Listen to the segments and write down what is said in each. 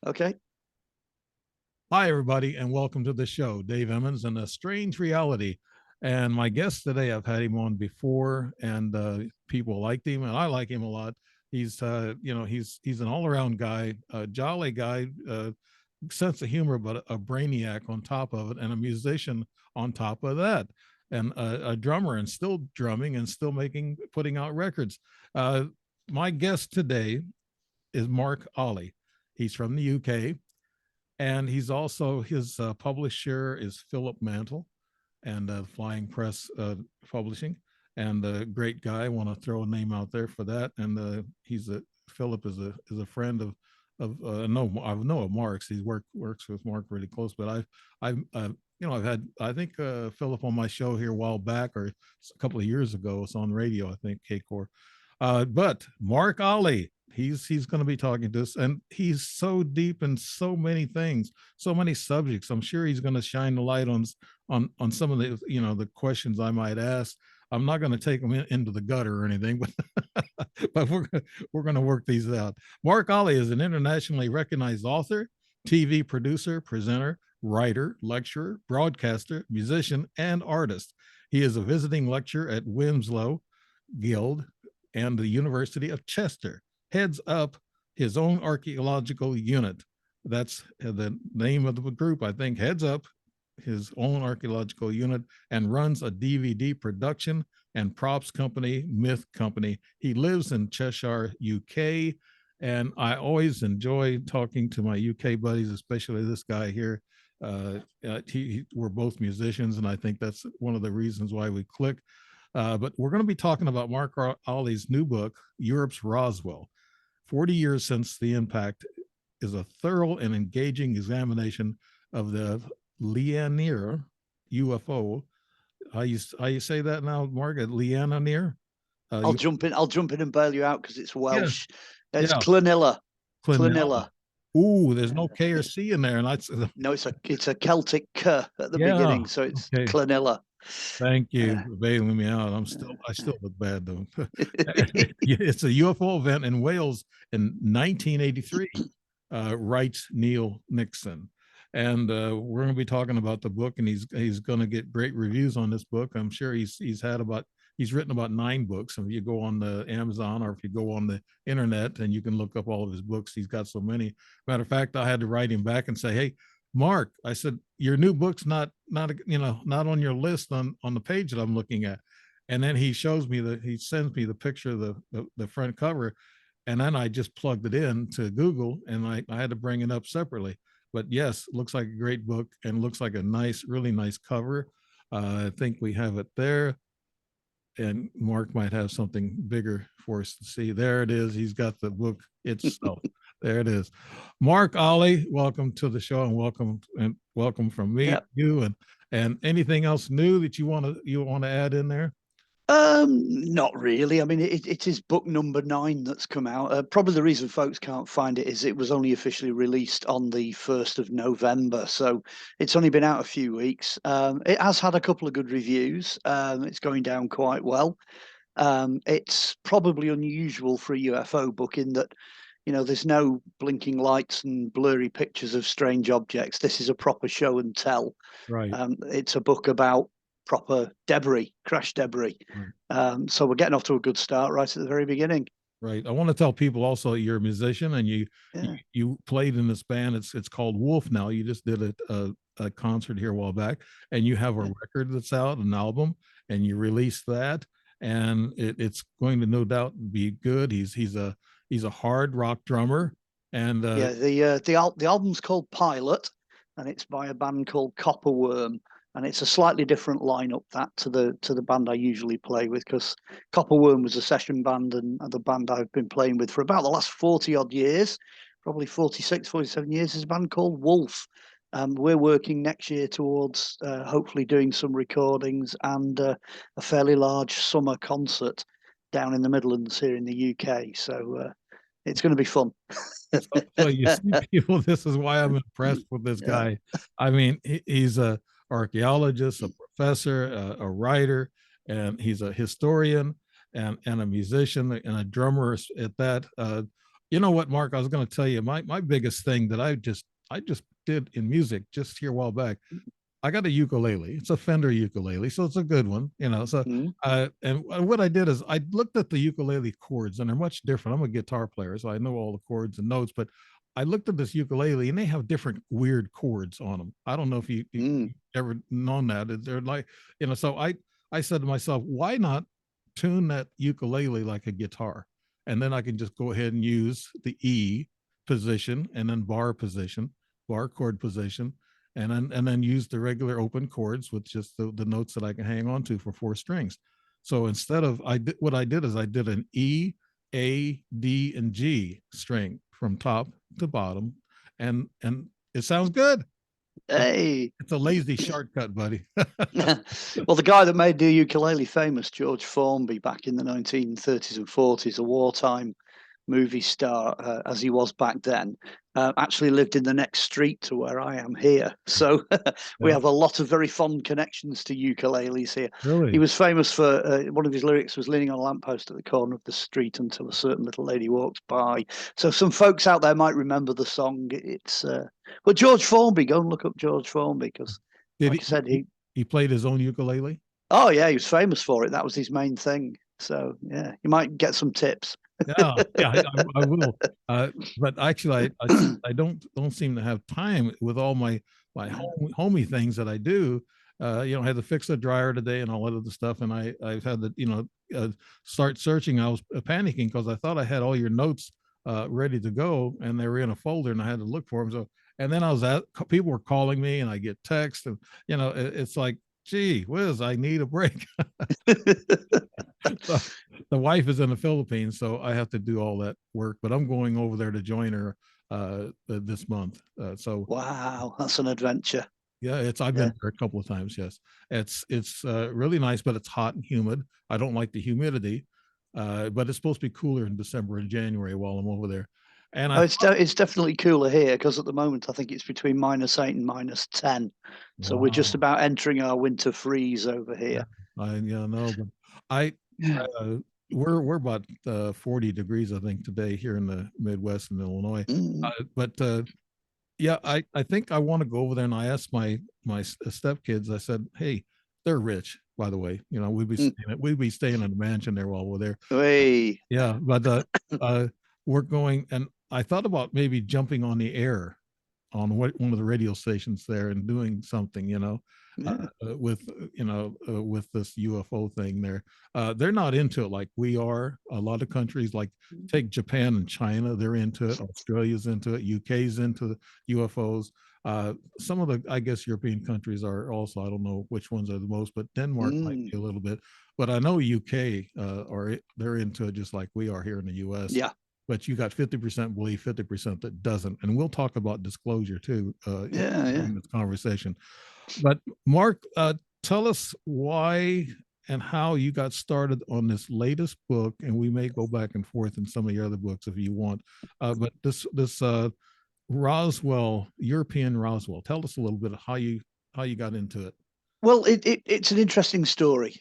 Okay. Hi, everybody, and welcome to the show. Dave Emmons and A Strange Reality. And my guest today, I've had him on before, and people liked him, and I like him a lot. He's an all-around guy, a jolly guy, sense of humor, but a brainiac on top of it, and a musician on top of that, and a drummer, and still drumming, and still putting out records. My guest today is Mark Olly. He's from the UK, and he's also his publisher is Philip Mantle and Flying Press Publishing, and a great guy. I want to throw a name out there for that. And he's a Philip is a friend of no, I know of Mark's. He works with Mark really close. But I've had, I think, Philip on my show here a while back, or a couple of years ago. It's on radio, I think, KCOR. But Mark Olly, he's going to be talking to us, and he's so deep in so many things, so many subjects. I'm sure he's going to shine the light on some of the the questions I might ask. I'm not going to take them into the gutter or anything, but but we're going to work these out. Mark Olly is an internationally recognized author, TV producer, presenter, writer, lecturer, broadcaster, musician, and artist. He is a visiting lecturer at Winslow Guild and the University of Chester, heads up his own archaeological unit. That's the name of the group, I think, heads up his own archaeological unit, and runs a DVD production and props company, Myth Company. He lives in Cheshire, UK, and I always enjoy talking to my UK buddies, especially this guy here. We're both musicians, and I think that's one of the reasons why we click. But we're going to be talking about Mark Olly's new book, Europe's Roswell. 40 years since the impact is a thorough and engaging examination of the Llanilar UFO. How you say that now, Mark? Llanilar? I'll jump in. I'll jump in and bail you out because it's Welsh. Yeah, It's yeah. Llanilar. Llanilar. Ooh, there's no K or C in there, and that's no. It's a Celtic K at the beginning, so it's okay. Llanilar. Thank you for bailing me out. I still look bad though. It's a UFO event in Wales in 1983, writes Neil Nixon. And we're going to be talking about the book, and he's going to get great reviews on this book. I'm sure he's written about 9 books. And if you go on the Amazon, or if you go on the internet, and you can look up all of his books, he's got so many. Matter of fact, I had to write him back and say, hey, Mark, I said, your new book's not on your list on the page that I'm looking at. And then he sends me the picture of the front cover, and then I just plugged it in to Google, and I had to bring it up separately. But yes, looks like a great book, and looks like a really nice cover. I think we have it there, and Mark might have something bigger for us to see. There it is. He's got the book itself. There it is. Mark Olly, welcome to the show, and welcome from me, to you, and anything else new that you want to add in there? Not really. I mean, it is book number 9 that's come out. Probably the reason folks can't find it is it was only officially released on the 1st of November, so it's only been out a few weeks. It has had a couple of good reviews. It's going down quite well. It's probably unusual for a UFO book in that, there's no blinking lights and blurry pictures of strange objects. This is a proper show and tell. Right. It's a book about proper crash debris. Right. So we're getting off to a good start right at the very beginning. Right. I want to tell people also you're a musician, and you played in this band. It's called Wolf now. You just did a concert here a while back, and you have a record that's out, an album, and you released that, and it's going to no doubt be good. He's a hard rock drummer, and the album's called Pilot, and it's by a band called Copperworm. And it's a slightly different lineup to the band I usually play with, because Copperworm was a session band, and the band I've been playing with for about the last 40 odd years, probably 46, 47 years, is a band called Wolf. We're working next year towards hopefully doing some recordings and a fairly large summer concert down in the Midlands here in the UK. So it's going to be fun. So you see, people, this is why I'm impressed with this guy. I mean, he's a archaeologist, a professor, a writer, and he's a historian and a musician and a drummer at that. You know what, Mark? I was going to tell you my biggest thing that I just did in music just here a while back. I got a ukulele. It's a Fender ukulele, so it's a good one, you know. So, Mm. and what I did is I looked at the ukulele chords, and they're much different. I'm a guitar player, so I know all the chords and notes. But I looked at this ukulele, and they have different weird chords on them. I don't know if you Mm. ever known that. They're like, you know. So I said to myself, why not tune that ukulele like a guitar, and then I can just go ahead and use the E position and then bar chord position, and then use the regular open chords with just the notes that I can hang on to for four strings. So instead of what I did is I did an E, A, D, and G string from top to bottom, and it sounds good. It, Hey. it's a lazy shortcut, buddy. Well, the guy that made the ukulele famous, George Formby, back in the 1930s and 40s, a wartime movie star as he was back then, actually lived in the next street to where I am here. So we Yeah, have a lot of very fond connections to ukuleles here. He really. was famous for one of his lyrics was leaning on a lamppost at the corner of the street until a certain little lady walks by. So some folks out there might remember the song. It's but George Formby, go and look up George Formby because, Did like I said, he played his own ukulele? oh yeah, he was famous for it. That was his main thing. So yeah, you might get some tips. Yeah, yeah, I will. But actually, I don't seem to have time with all my homey things that I do. You know, I had to fix the dryer today and all that other stuff, and I've had to start searching. I was panicking because I thought I had all your notes ready to go, and they were in a folder, and I had to look for them. So, and then I was at people were calling me, and I get texts, and it's like, gee whiz, I need a break. So the wife is in the Philippines, so I have to do all that work. But I'm going over there to join her this month. So Wow, that's an adventure. yeah, I've Yeah. been there a couple of times. Yes, it's really nice, but it's hot and humid. I don't like the humidity, but it's supposed to be cooler in December and January while I'm over there. And Oh, I it's definitely cooler here because at the moment I think it's between -8 and -10. So we're just wow, about entering our winter freeze over yeah, here. I know, but I Yeah. uh, we're about 40 degrees I think today here in the Midwest in Illinois. Mm, But yeah, I think I want to go over there. And I asked my stepkids. I said, "Hey, they're rich, by the way. You know, mm. we'd be staying in a mansion there while we're there. Hey. Yeah, but uh, we're going." And I thought about maybe jumping on the air on one of the radio stations there and doing something, Yeah. with with this UFO thing there. They're not into it like we are. A lot of countries, like take Japan and China, they're into it. Australia's into it. UK's into UFOs. Some of the, I guess, European countries are also. I don't know which ones are the most, but Denmark might Mm, be a little bit. But I know UK they're into it just like we are here in the US. yeah. But you got 50% believe, 50% that doesn't. And we'll talk about disclosure too Yeah. Yeah. during this conversation. But Mark, tell us why and how you got started on this latest book, and we may go back and forth in some of your other books if you want. But this Roswell, European Roswell, tell us a little bit of how you got into it. Well, it's an interesting story.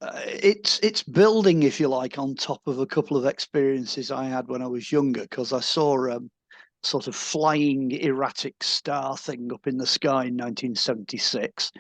It's building, if you like, on top of a couple of experiences I had when I was younger, because I saw sort of flying erratic star thing up in the sky in 1976.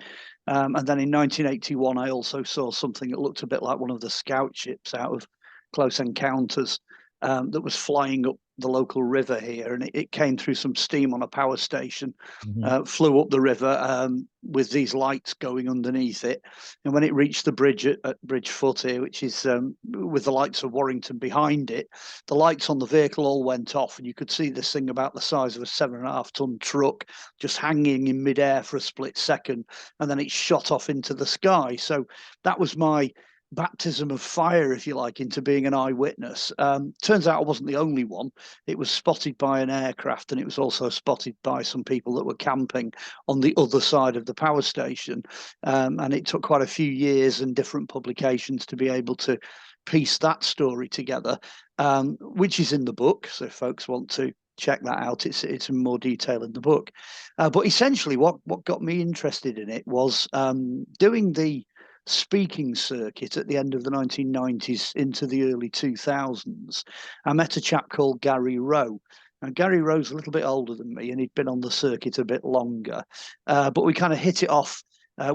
And then in 1981, I also saw something that looked a bit like one of the scout ships out of Close Encounters that was flying up the local river here. And it came through some steam on a power station, Mhm. flew up the river with these lights going underneath it. And when it reached the bridge at Bridge Foot here, which is with the lights of Warrington behind it, the lights on the vehicle all went off. And you could see this thing about the size of a 7.5-ton truck just hanging in midair for a split second, and then it shot off into the sky. So that was my baptism of fire, if you like, into being an eyewitness. Turns out I wasn't the only one. It was spotted by an aircraft, and it was also spotted by some people that were camping on the other side of the power station. And it took quite a few years and different publications to be able to piece that story together, which is in the book. So if folks want to check that out, it's in more detail in the book. But essentially, what got me interested in it was doing the speaking circuit at the end of the 1990s into the early 2000s, I met a chap called Gary Rowe. And Gary Rowe's a little bit older than me, and he'd been on the circuit a bit longer. But we kind of hit it off.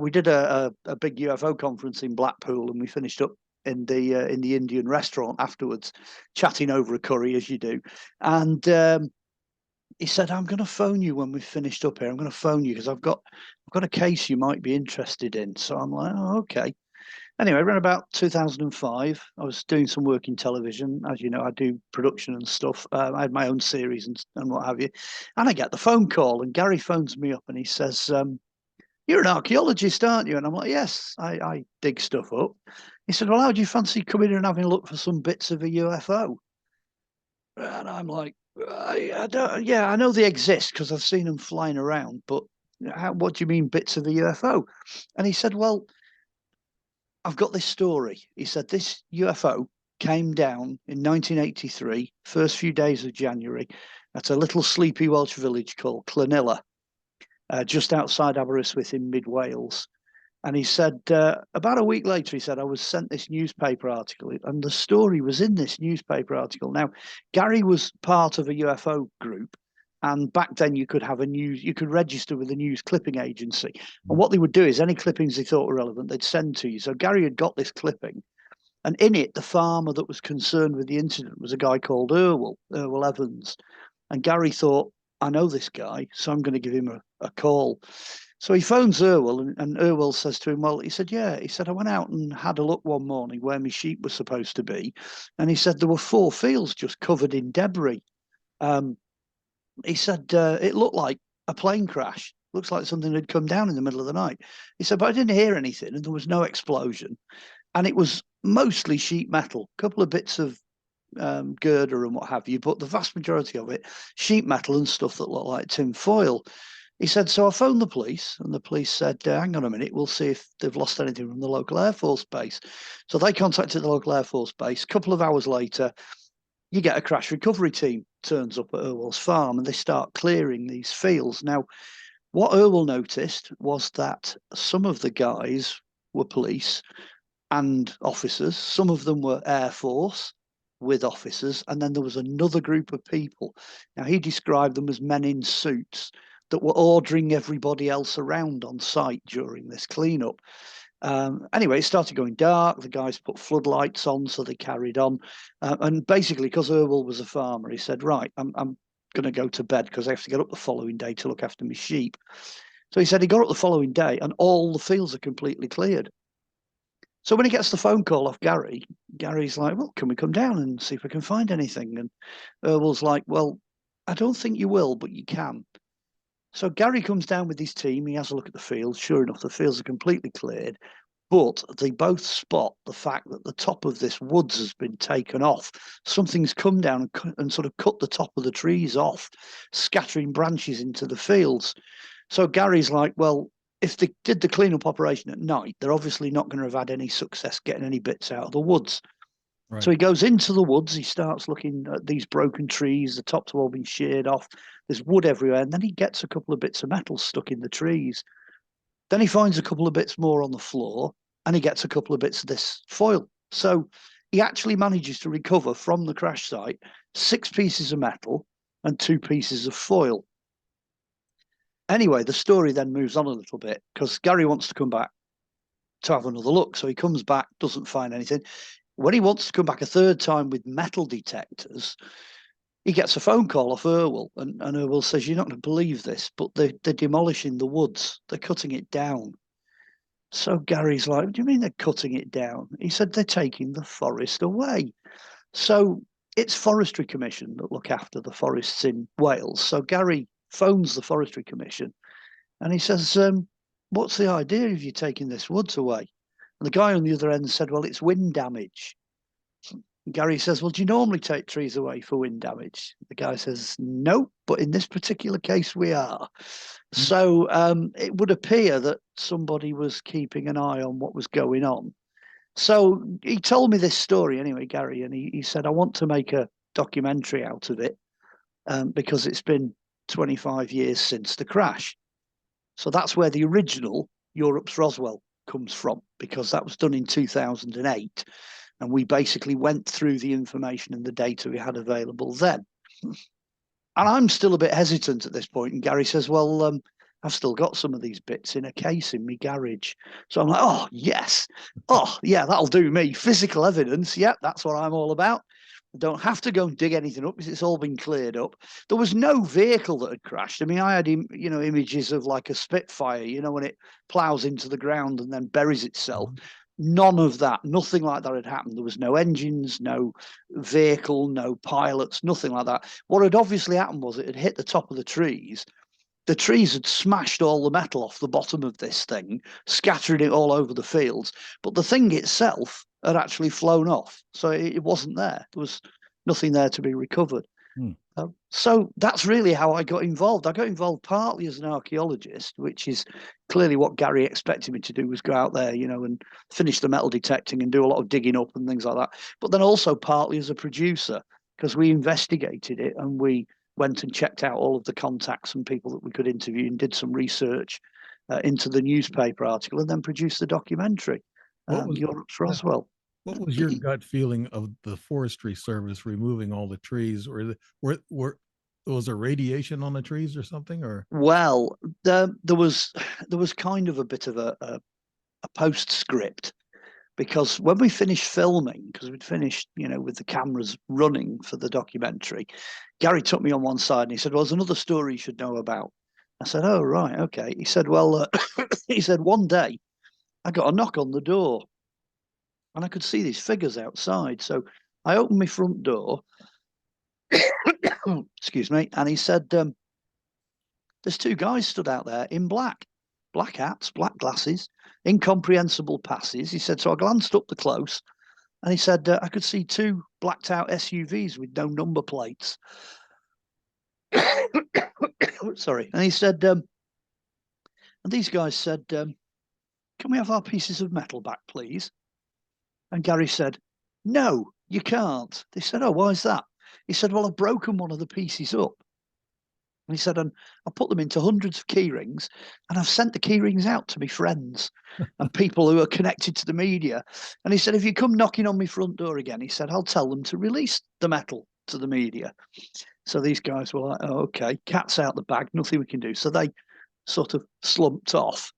We did a big UFO conference in Blackpool, and we finished up in the Indian restaurant afterwards, chatting over a curry as you do. And he said, "I'm going to phone you when we've finished up here. I'm going to phone you because I've got a case you might be interested in." So I'm like, "Oh, okay." Anyway, around about 2005, I was doing some work in television. As you know, I do production and stuff. I had my own series and what have you. And I get the phone call, and Gary phones me up and he says, "You're an archaeologist, aren't you?" And I'm like, "Yes, I dig stuff up." He said, "Well, how do you fancy coming in and having a look for some bits of a UFO?" And I'm like, I don't, yeah, I know they exist because I've seen them flying around, but what do you mean bits of a UFO? And he said, "Well, I've got this story." He said, "This UFO came down in 1983, first few days of January, at a little sleepy Welsh village called Llanilar, just outside Aberystwyth in mid Wales." And he said, about a week later, he said, "I was sent this newspaper article," and the story was in this newspaper article. Now, Gary was part of a UFO group, and back then you could register with a news clipping agency. And what they would do is any clippings they thought were relevant, they'd send to you. So Gary had got this clipping, and in it, the farmer that was concerned with the incident was a guy called Erwell Evans. And Gary thought, "I know this guy, so I'm going to give him a call." So he phones Erwell, and Erwell says to him, "Well," he said, "yeah." He said, "I went out and had a look one morning where my sheep were supposed to be." And he said, "There were 4 fields just covered in debris." He said, "It looked like a plane crash. Looks like something had come down in the middle of the night." He said, "But I didn't hear anything, and there was no explosion. And it was mostly sheet metal, a couple of bits of girder and what have you, but the vast majority of it, sheet metal and stuff that looked like tin foil." He said, "So I phoned the police, and the police said, hang on a minute, we'll see if they've lost anything from the local Air Force base." So they contacted the local Air Force base. A couple of hours later, you get a crash recovery team turns up at Erwell's farm, and they start clearing these fields. Now, what Erwell noticed was that some of the guys were police and officers, some of them were Air Force with officers, and then there was another group of people. Now, he described them as men in suits that were ordering everybody else around on site during this cleanup. Anyway, it started going dark. The guys put floodlights on, so they carried on. And basically, because Erwell was a farmer, he said, "Right, I'm going to go to bed because I have to get up the following day to look after my sheep." So he said he got up the following day, and all the fields are completely cleared. So when he gets the phone call off Gary, Gary's like, "Well, can we come down and see if we can find anything?" And Erwell's like, "Well, I don't think you will, but you can." So Gary comes down with his team. He has a look at the fields. Sure enough, the fields are completely cleared, but they both spot the fact that the top of this woods has been taken off. Something's come down and sort of cut the top of the trees off, scattering branches into the fields. So Gary's like, "Well, if they did the cleanup operation at night, they're obviously not going to have had any success getting any bits out of the woods." Right. So he goes into the woods. He starts looking at these broken trees. The tops have all been sheared off. There's wood everywhere. And then he gets a couple of bits of metal stuck in the trees. Then he finds a couple of bits more on the floor, and he gets a couple of bits of this foil. So he actually manages to recover from the crash site 6 pieces of metal and 2 pieces of foil. Anyway, the story then moves on a little bit because Gary wants to come back to have another look. So he comes back, doesn't find anything. When he wants to come back a third time with metal detectors, he gets a phone call off Erwell, and Erwell says, "You're not going to believe this, but they're demolishing the woods. They're cutting it down." So Gary's like, "What do you mean they're cutting it down?" He said, "They're taking the forest away." So it's Forestry Commission that look after the forests in Wales. So Gary phones the Forestry Commission, and he says, "What's the idea of you taking this woods away?" And the guy on the other end said, "Well, it's wind damage." Gary says, "Well, do you normally take trees away for wind damage?" The guy says, "No, but in this particular case, we are." So it would appear that somebody was keeping an eye on what was going on. So he told me this story anyway, Gary, and he said, "I want to make a documentary out of it because it's been 25 years since the crash." So that's where the original Europe's Roswell comes from, because that was done in 2008. And we basically went through the information and the data we had available then. And I'm still a bit hesitant at this point. And Gary says, well, I've still got some of these bits in a case in my garage. So I'm like, oh, yes. Oh, yeah, that'll do me. Physical evidence. Yep, that's what I'm all about. I don't have to go and dig anything up because it's all been cleared up. There was no vehicle that had crashed. I mean, I had, images of like a Spitfire, when it plows into the ground and then buries itself. None of that, nothing like that had happened. There was no engines, no vehicle, no pilots, nothing like that. What had obviously happened was it had hit the top of the trees. The trees had smashed all the metal off the bottom of this thing, scattering it all over the fields. But the thing itself had actually flown off. So it wasn't there. There was nothing there to be recovered. So that's really how I got involved. I got involved partly as an archaeologist, which is clearly what Gary expected me to do, was go out there, and finish the metal detecting and do a lot of digging up and things like that. But then also partly as a producer, because we investigated it and we went and checked out all of the contacts and people that we could interview and did some research into the newspaper article and then produced the documentary, Europe's Roswell. What was your gut feeling of the Forestry Service removing all the trees? Or was there radiation on the trees or something? Or well, there was kind of a bit of a postscript, because when we finished filming, because we'd finished, with the cameras running for the documentary, Gary took me on one side and he said, well, there's another story you should know about. I said, oh, right, okay. He said, well, he said, one day I got a knock on the door and I could see these figures outside. So I opened my front door, excuse me, and he said, there's two guys stood out there in black hats, black glasses, incomprehensible passes. He said, so I glanced up the close and he said, I could see two blacked out SUVs with no number plates. Sorry. And he said, and these guys said, can we have our pieces of metal back, please? And Gary said, no, you can't. They said, oh, why is that? He said, well, I've broken one of the pieces up. And he said, and I put them into hundreds of key rings and I've sent the key rings out to my friends and people who are connected to the media. And he said, if you come knocking on my front door again, he said, I'll tell them to release the metal to the media. So these guys were like, oh, okay, cat's out the bag, nothing we can do. So they sort of slumped off.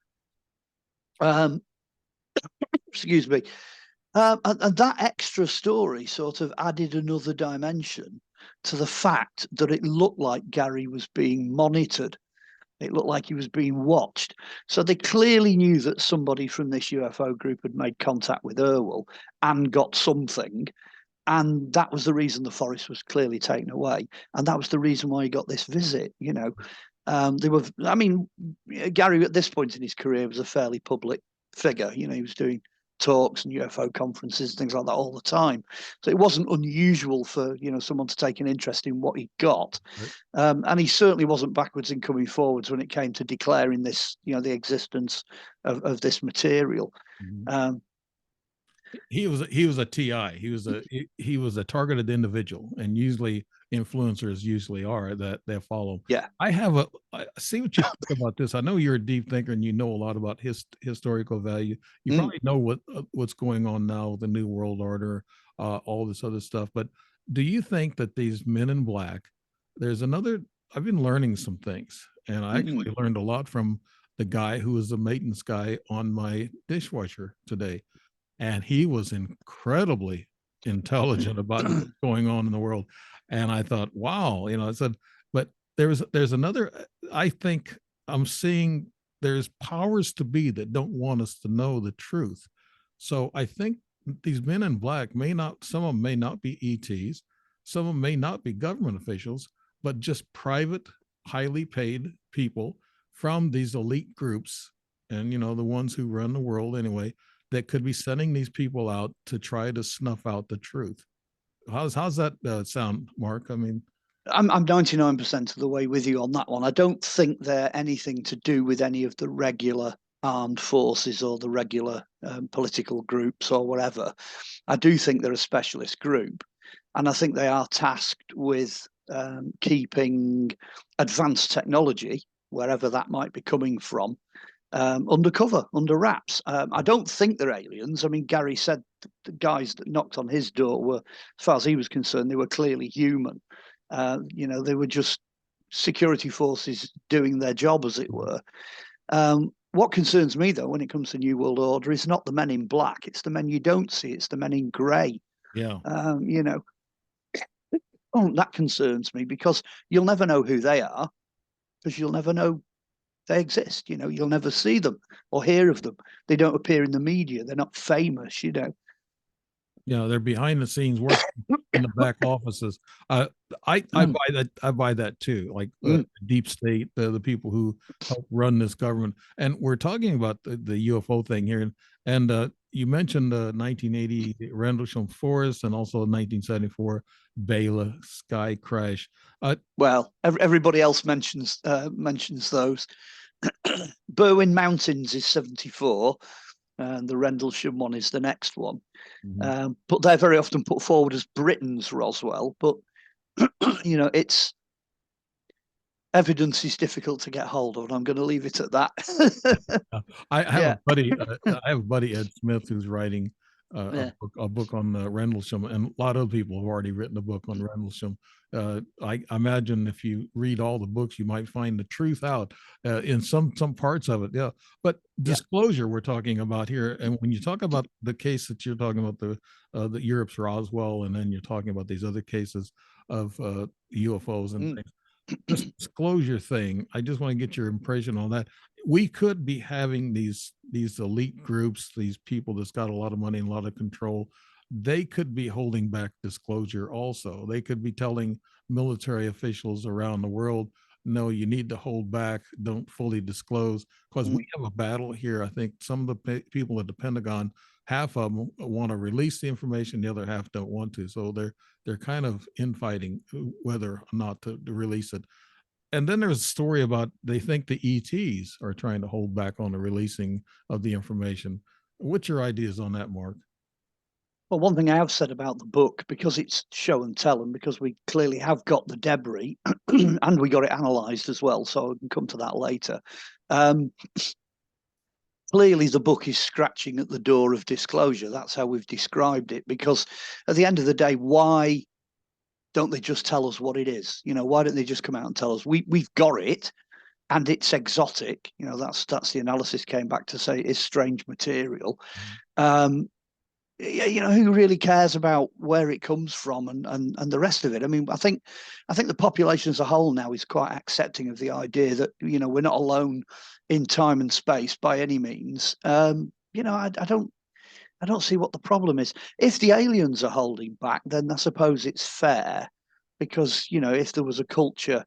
Excuse me. And that extra story sort of added another dimension to the fact that it looked like Gary was being monitored. It looked like he was being watched. So they clearly knew that somebody from this UFO group had made contact with Irwell and got something. And that was the reason the forest was clearly taken away. And that was the reason why he got this visit. Gary at this point in his career was a fairly public figure. He was doing talks and UFO conferences, things like that all the time. So it wasn't unusual for someone to take an interest in what he got. Right. And he certainly wasn't backwards in coming forwards when it came to declaring this, the existence of this material. Mm-hmm. He was a TI. He was a targeted individual, and usually influencers are that they follow. Yeah. I see what you think about this. I know you're a deep thinker and you know a lot about historical value. You probably know what's going on now, the New World Order, all this other stuff. But do you think that these men in black, I've been learning some things, and I actually learned a lot from the guy who was the maintenance guy on my dishwasher today. And he was incredibly intelligent about what's going on in the world. And I thought, wow, I said, but there's another, I think I'm seeing there's powers to be that don't want us to know the truth. So I think these men in black some of them may not be ETs, some of them may not be government officials, but just private, highly paid people from these elite groups. And, the ones who run the world anyway, that could be sending these people out to try to snuff out the truth. How's that sound, Mark? I mean, I'm 99% of the way with you on that one. I don't think they're anything to do with any of the regular armed forces or the regular political groups or whatever. I do think they're a specialist group, and I think they are tasked with keeping advanced technology, wherever that might be coming from, undercover, under wraps. I don't think they're aliens. I mean, Gary said the guys that knocked on his door were, as far as he was concerned, they were clearly human. They were just security forces doing their job, as it were. What concerns me, though, when it comes to New World Order, is not the men in black. It's the men you don't see. It's the men in grey. Yeah. That concerns me, because you'll never know who they are, because you'll never know they exist. You'll never see them or hear of them. They don't appear in the media. They're not famous. Yeah, they're behind the scenes working in the back offices. I buy that. I buy that too. Like deep state, the people who help run this government. And we're talking about the UFO thing here. And you mentioned 1980 Rendlessham Forest, and also 1974 Bala sky crash. Well, everybody else mentions those. Berwyn Mountains is 74. And the Rendlesham one is the next one. But they're very often put forward as Britain's Roswell. But it's evidence is difficult to get hold of, and I'm going to leave it at that. I have a buddy, Ed Smith, who's writing a book on Rendlesham, and a lot of people have already written a book on Rendlesham. I imagine if you read all the books, you might find the truth out in some parts of it. Yeah, but disclosure we're talking about here, and when you talk about the case that you're talking about, the Europe's Roswell, and then you're talking about these other cases of UFOs and things. This disclosure thing, I just want to get your impression on that. We could be having these elite groups, these people that's got a lot of money and a lot of control. They could be holding back disclosure also. They could be telling military officials around the world, no, you need to hold back, don't fully disclose, because we have a battle here. I think some of the people at the Pentagon, half of them want to release the information, the other half don't want to. So they're kind of infighting whether or not to release it. And then there's a story about they think the ETs are trying to hold back on the releasing of the information. What's your ideas on that, Mark? Well, one thing I have said about the book, because it's show and tell, and because we clearly have got the debris and we got it analysed as well, so I can come to that later. Clearly, the book is scratching at the door of disclosure. That's how we've described it, because at the end of the day, why don't they just tell us what it is? Why don't they just come out and tell us we've got it and it's exotic? That's the analysis came back to say it's strange material. Who really cares about where it comes from and the rest of it? I mean, I think the population as a whole now is quite accepting of the idea that we're not alone in time and space by any means. I don't see what the problem is. If the aliens are holding back, then I suppose it's fair, because if there was a culture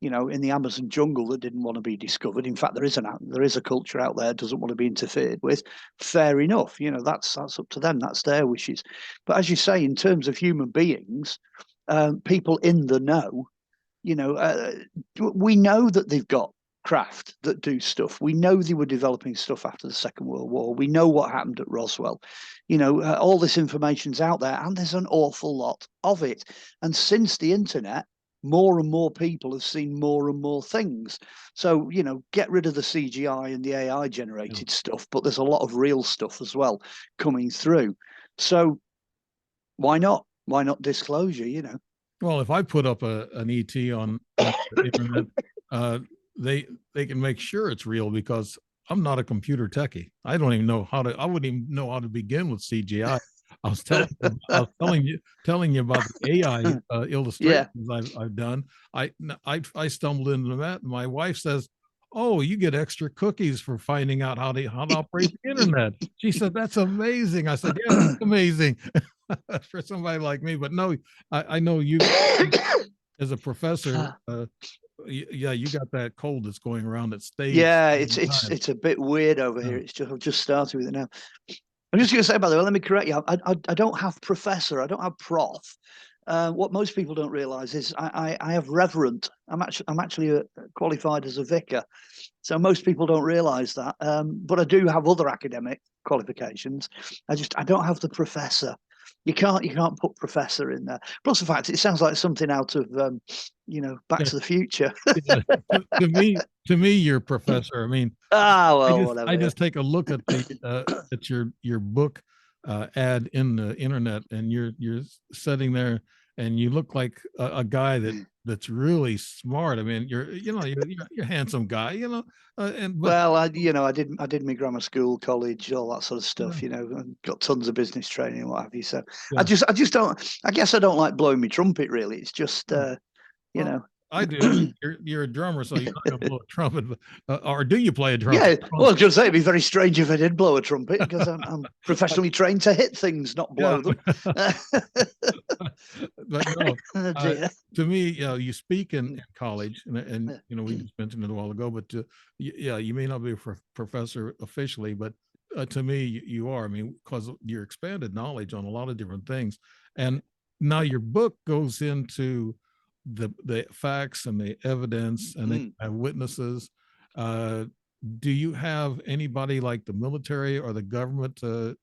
in the Amazon jungle that didn't want to be discovered. In fact, there is a culture out there that doesn't want to be interfered with. Fair enough. That's up to them. That's their wishes. But as you say, in terms of human beings, people in the know, we know that they've got craft that do stuff. We know they were developing stuff after the Second World War. We know what happened at Roswell. All this information's out there, and there's an awful lot of it. And since the internet, more and more people have seen more and more things. So, get rid of the CGI and the AI generated stuff, but there's a lot of real stuff as well coming through. So why not? Why not disclosure, Well, if I put up an ET on the internet, they can make sure it's real, because I'm not a computer techie. I don't even know I wouldn't even know how to begin with CGI. I was telling you about the AI illustrations I've done. I stumbled into that, and my wife says, "Oh, you get extra cookies for finding out how to operate the internet." She said, "That's amazing." I said, "Yeah, it's amazing for somebody like me." But no, I know you as a professor. You got that cold that's going around that stays. Yeah, it's a bit weird over here. I've just started with it now. I'm just going to say, by the way, let me correct you. I don't have professor. I don't have prof. What most people don't realise is I have reverend. I'm actually qualified as a vicar, so most people don't realise that. But I do have other academic qualifications. I don't have the professor. You can't put professor in there. Plus the fact it sounds like something out of Back Yeah, to the Future. yeah. To me, you're professor. I mean, Well, whatever. I just take a look at the at your book ad in the internet, and you're sitting there, and you look like a guy that's really smart. I mean, you're a handsome guy, and but Well, I did my grammar school, college, all that sort of stuff. yeah, And got tons of business training and what have you. So I yeah. just don't. I guess I don't like blowing my trumpet. Really, it's just Yeah. you Well, know. I do. I mean, you're a drummer, so you're not going to blow a trumpet, or do you play a trumpet? Yeah, well, I was going to say it'd be very strange if I did blow a trumpet because I'm professionally trained to hit things, not Yeah, blow them. but no. Oh, dear. To me, you speak in college, and we just mentioned it a while ago. But yeah, you may not be a professor officially, but to me, you are. I mean, because your expanded knowledge on a lot of different things, and now your book goes into the facts and the evidence, and they have witnesses. Do you have anybody like the military or the government to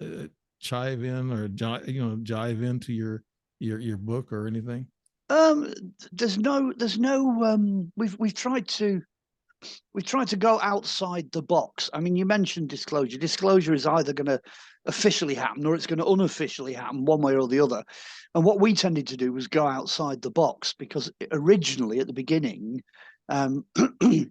uh, chive in or jive into your book or anything? There's no. We've tried to go outside the box. I mean, you mentioned disclosure. Disclosure is either going to officially happen or it's going to unofficially happen, one way or the other. And what we tended to do was go outside the box because originally, at the beginning,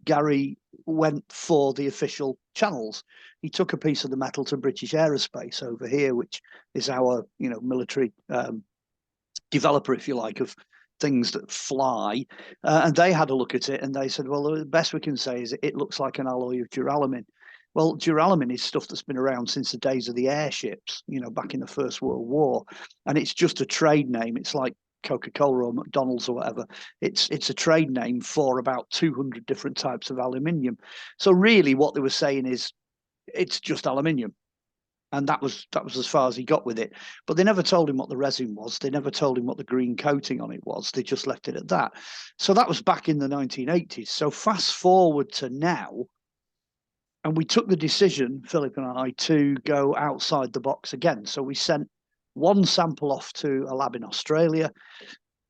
Gary went for the official channels. He took a piece of the metal to British Aerospace over here, which is our military developer, if you like, of things that fly, and they had a look at it and they said, well, the best we can say is it looks like an alloy of duralumin. Well, duralumin is stuff that's been around since the days of the airships, back in the First World War, and it's just a trade name. It's like Coca-Cola or McDonald's or whatever. It's a trade name for about 200 different types of aluminium. So really what they were saying is it's just aluminium. And that was as far as he got with it. But they never told him what the resin was. They never told him what the green coating on it was. They just left it at that. So that was back in the 1980s. So fast forward to now, and we took the decision, Philip and I, to go outside the box again. So we sent one sample off to a lab in Australia.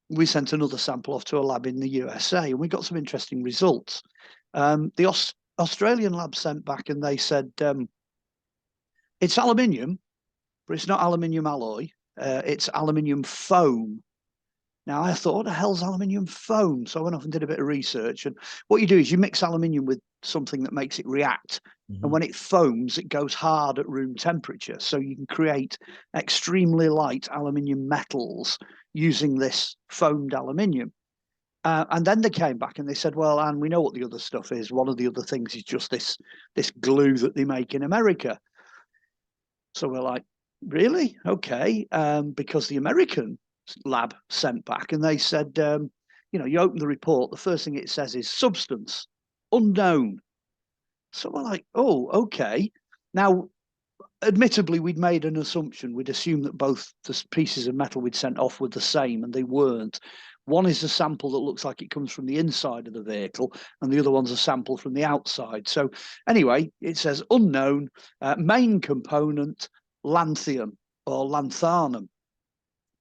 We sent another sample off to a lab in the USA, and we got some interesting results. The Australian lab sent back and they said, it's aluminium, but it's not aluminium alloy. It's aluminium foam. Now, I thought, what the hell's aluminium foam? So I went off and did a bit of research. And what you do is you mix aluminium with something that makes it react. Mm-hmm. And when it foams, it goes hard at room temperature. So you can create extremely light aluminium metals using this foamed aluminium. And then they came back and they said, well, and we know what the other stuff is. One of the other things is just this glue that they make in America. So we're like, really? Okay. Because the American lab sent back and they said, you open the report, the first thing it says is substance, unknown. So we're like, oh, okay. Now, admittedly, we'd made an assumption. We'd assumed that both the pieces of metal we'd sent off were the same, and they weren't. One is a sample that looks like it comes from the inside of the vehicle, and the other one's a sample from the outside. So anyway, it says unknown, main component, lanthanum or lanthanum.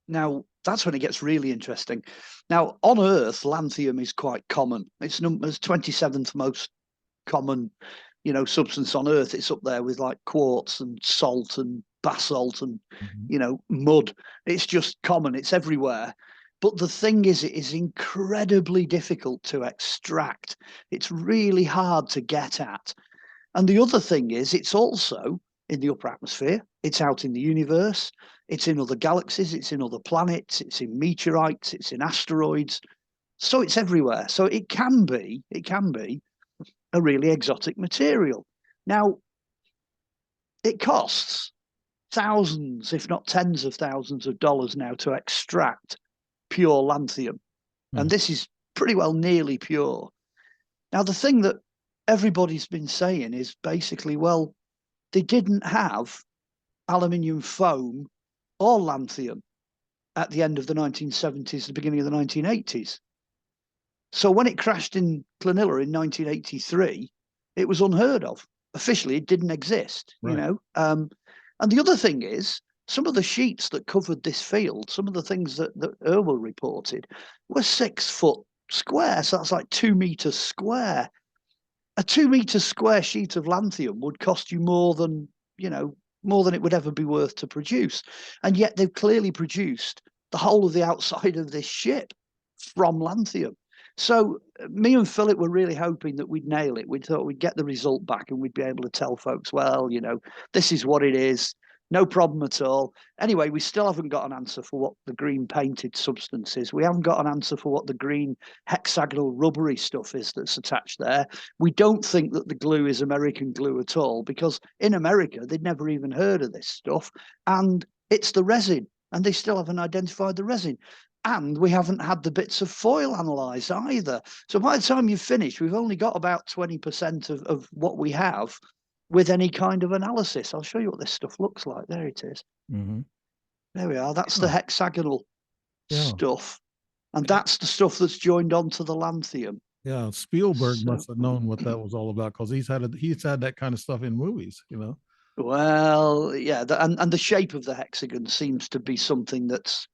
Now, that's when it gets really interesting. Now, on Earth, lanthanum is quite common. It's 27th most common, substance on Earth. It's up there with like quartz and salt and basalt and, mud. It's just common. It's everywhere. But the thing is, it is incredibly difficult to extract. It's really hard to get at. And the other thing is, it's also in the upper atmosphere. It's out in the universe. It's in other galaxies. It's in other planets. It's in meteorites. It's in asteroids. So it's everywhere. So it can be a really exotic material. Now, it costs thousands, if not tens of thousands of dollars now to extract pure lanthanum. And this is pretty well nearly pure. Now, the thing that everybody's been saying is basically, well, they didn't have aluminium foam or lanthanum at the end of the 1970s, the beginning of the 1980s. So when it crashed in Llanilar in 1983, it was unheard of. Officially, it didn't exist, right. And the other thing is, some of the sheets that covered this field, some of the things that Irwell reported, were 6 foot square. So that's like 2 meters square. A 2 meter square sheet of lanthanum would cost you more than, more than it would ever be worth to produce. And yet they've clearly produced the whole of the outside of this ship from lanthanum. So me and Philip were really hoping that we'd nail it. We thought we'd get the result back and we'd be able to tell folks, well, this is what it is. No problem at all. Anyway, we still haven't got an answer for what the green painted substance is. We haven't got an answer for what the green hexagonal rubbery stuff is that's attached there. We don't think that the glue is American glue at all, because in America, they'd never even heard of this stuff. And it's the resin, and they still haven't identified the resin. And we haven't had the bits of foil analysed either. So by the time you've finished, we've only got about 20% of what we have with any kind of analysis. I'll show you what this stuff looks like. There it is. Mm-hmm. There we are. That's the hexagonal Yeah. stuff. And that's the stuff that's joined onto the lanthanum. Yeah, Spielberg must have known what that was all about, because he's had that kind of stuff in movies, Well, yeah, and the shape of the hexagon seems to be something that's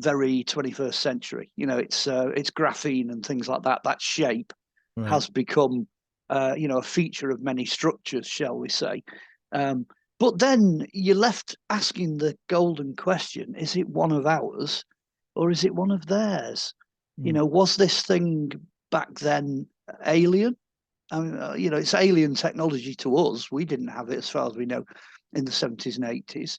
very 21st century. It's graphene and things like that. That shape has become a feature of many structures, shall we say. But then you're left asking the golden question: is it one of ours, or is it one of theirs? Was this thing back then alien? I mean, it's alien technology to us. We didn't have it, as far as we know, in the 70s and 80s.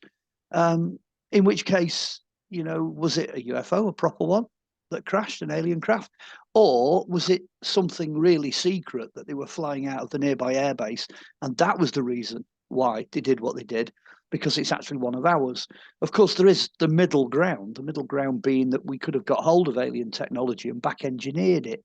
In which case, was it a UFO, a proper one, that crashed, an alien craft? Or was it something really secret that they were flying out of the nearby airbase? And that was the reason why they did what they did, because it's actually one of ours. Of course, there is the middle ground being that we could have got hold of alien technology and back engineered it.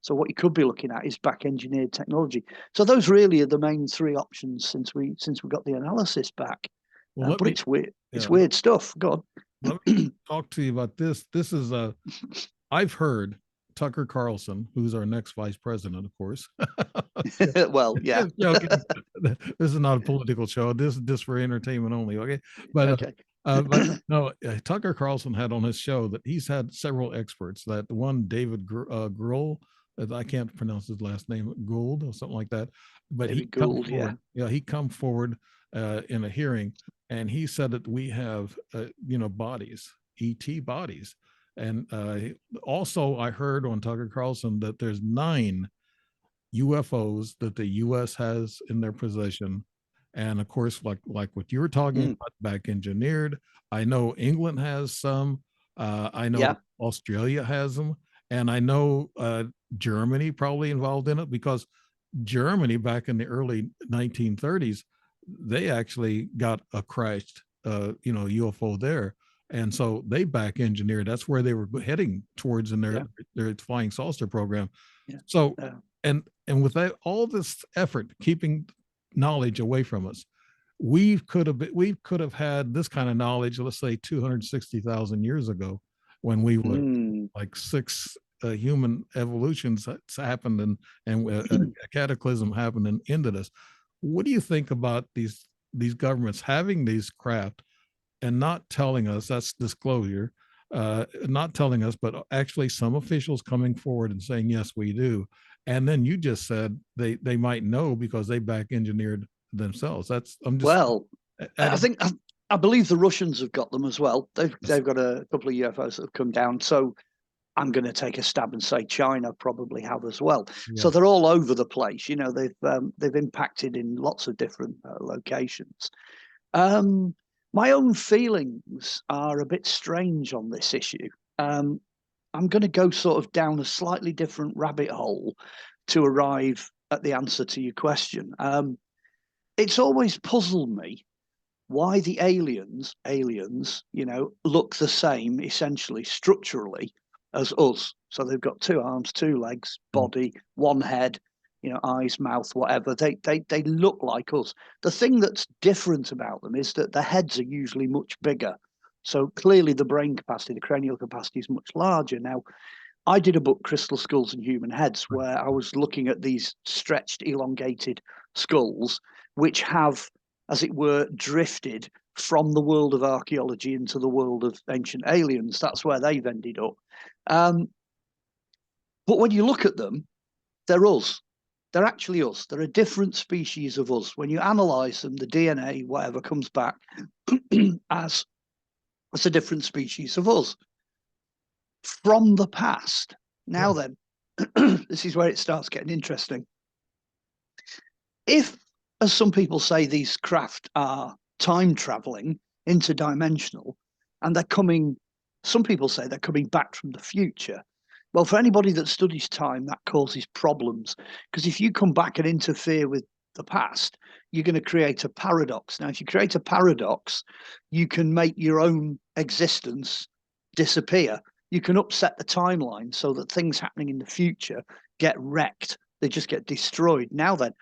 So what you could be looking at is back engineered technology. So those really are the main 3 options since we got the analysis back. Well, but it's weird. It's weird stuff. Go on. Let me talk to you about this. This is I've heard Tucker Carlson, who's our next vice president, of course. Well, yeah. This is not a political show. This is just for entertainment only. Okay. But, okay. But no, Tucker Carlson had on his show that he's had several experts. That one, David Grohl, I can't pronounce his last name, Gould or something like that. But David Gould, he come forward in a hearing, and he said that we have, bodies, ET bodies. And also I heard on Tucker Carlson that there's 9 UFOs that the U.S. has in their possession. And of course, like what you were talking about, back engineered. I know England has some. I know Australia has them. And I know Germany probably involved in it, because Germany back in the early 1930s, they actually got a crashed, UFO there. And so they back engineered. That's where they were heading towards in their flying saucer program. Yeah. So, and with that, all this effort, keeping knowledge away from us, we could have had this kind of knowledge, let's say 260,000 years ago, when we were like 6 human evolutions that's happened, and a cataclysm happened and ended us. What do you think about these governments having these craft and not telling us? That's disclosure. Not telling us, but actually some officials coming forward and saying, yes, we do. And then you just said they might know because they back engineered themselves. I believe the Russians have got them as well. They've got a couple of UFOs that have come down. So I'm going to take a stab and say China probably have as well. Yeah. So they're all over the place. They've impacted in lots of different locations. My own feelings are a bit strange on this issue. I'm going to go sort of down a slightly different rabbit hole to arrive at the answer to your question. It's always puzzled me why the aliens, look the same essentially structurally as us. So they've got 2 arms, 2 legs, body, 1 head, eyes, mouth, whatever. They look like us. The thing that's different about them is that the heads are usually much bigger. So clearly the brain capacity, the cranial capacity is much larger. Now, I did a book, Crystal Skulls and Human Heads, where I was looking at these stretched, elongated skulls, which have, as it were, drifted from the world of archaeology into the world of ancient aliens. That's where they've ended up. But when you look at them, they're us. They're actually us. They're a different species of us. When you analyze them, the DNA, whatever, comes back as a different species of us from the past. Now then, this is where it starts getting interesting. If, as some people say, these craft are time traveling, interdimensional, and they're coming, some people say they're coming back from the future. Well, for anybody that studies time, that causes problems, because if you come back and interfere with the past, you're going to create a paradox. Now, if you create a paradox, you can make your own existence disappear. You can upset the timeline so that things happening in the future get wrecked. They just get destroyed. Now then,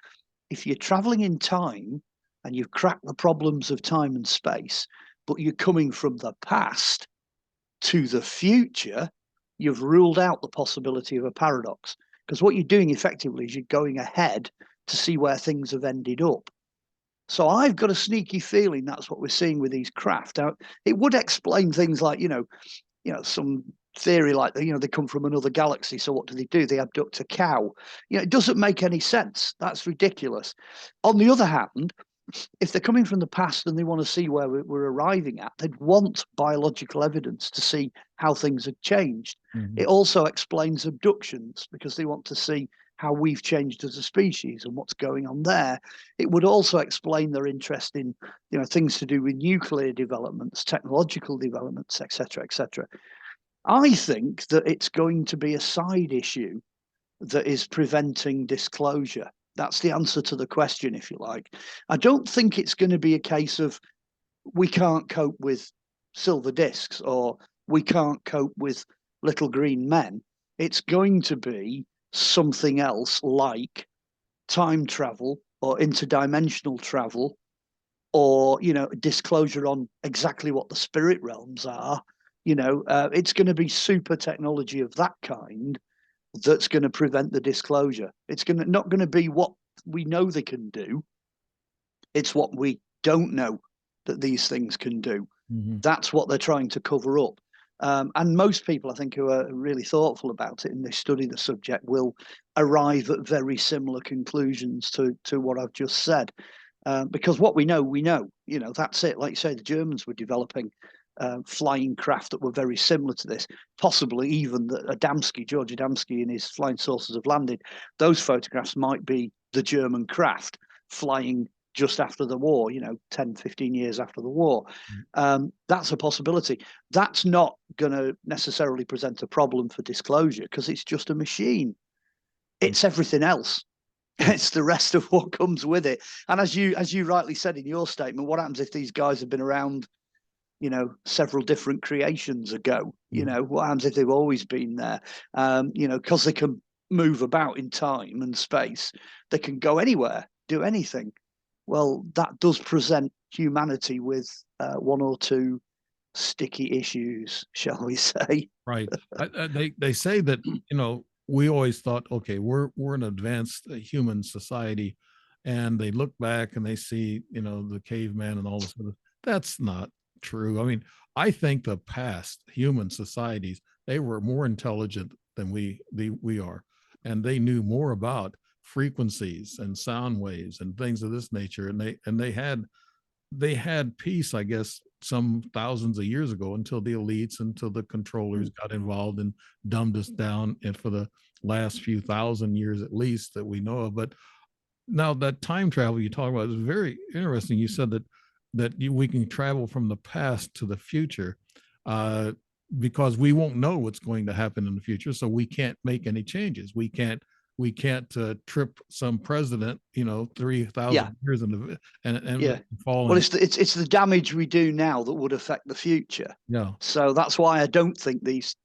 if you're traveling in time and you've cracked the problems of time and space, but you're coming from the past to the future, you've ruled out the possibility of a paradox. Because what you're doing effectively is you're going ahead to see where things have ended up. So I've got a sneaky feeling that's what we're seeing with these craft. Now, it would explain things like, some theory like, they come from another galaxy. So what do? They abduct a cow. It doesn't make any sense. That's ridiculous. On the other hand, if they're coming from the past and they want to see where we're arriving at, they'd want biological evidence to see how things had changed. Mm-hmm. It also explains abductions because they want to see how we've changed as a species and what's going on there. It would also explain their interest in, things to do with nuclear developments, technological developments, etc., etc. I think that it's going to be a side issue that is preventing disclosure. That's the answer to the question, if you like. I don't think it's going to be a case of we can't cope with silver discs or we can't cope with little green men. It's going to be something else like time travel or interdimensional travel or, disclosure on exactly what the spirit realms are. It's going to be super technology of that kind that's going to prevent the disclosure. It's not going to be what we know they can do. It's what we don't know that these things can do. Mm-hmm. That's what they're trying to cover up. And most people, I think, who are really thoughtful about it and they study the subject will arrive at very similar conclusions to what I've just said. Because what we know, that's it. Like you say, the Germans were developing flying craft that were very similar to this, possibly even George Adamski in his Flying Saucers of Landing, those photographs might be the German craft flying just after the war, 10, 15 years after the war. That's a possibility. That's not going to necessarily present a problem for disclosure because it's just a machine. It's everything else. It's the rest of what comes with it. And as you rightly said in your statement, what happens if these guys have been around several different creations ago? What happens if they've always been there? Because they can move about in time and space, they can go anywhere, do anything. Well, that does present humanity with one or two sticky issues, shall we say? Right. They say that we always thought, okay, we're an advanced human society, and they look back and they see the caveman and all this. That's not true. I mean, I think the past human societies, they were more intelligent than we are, and they knew more about frequencies and sound waves and things of this nature, and they had peace, I guess, some thousands of years ago until the elites, until the controllers got involved and dumbed us down, and for the last few thousand years at least that we know of. But now that time travel you talk about is very interesting. You said that we can travel from the past to the future because we won't know what's going to happen in the future, so we can't make any changes. We can't trip some president 3,000 years in and fall. Well, it's the damage we do now that would affect the future. Yeah. So that's why I don't think these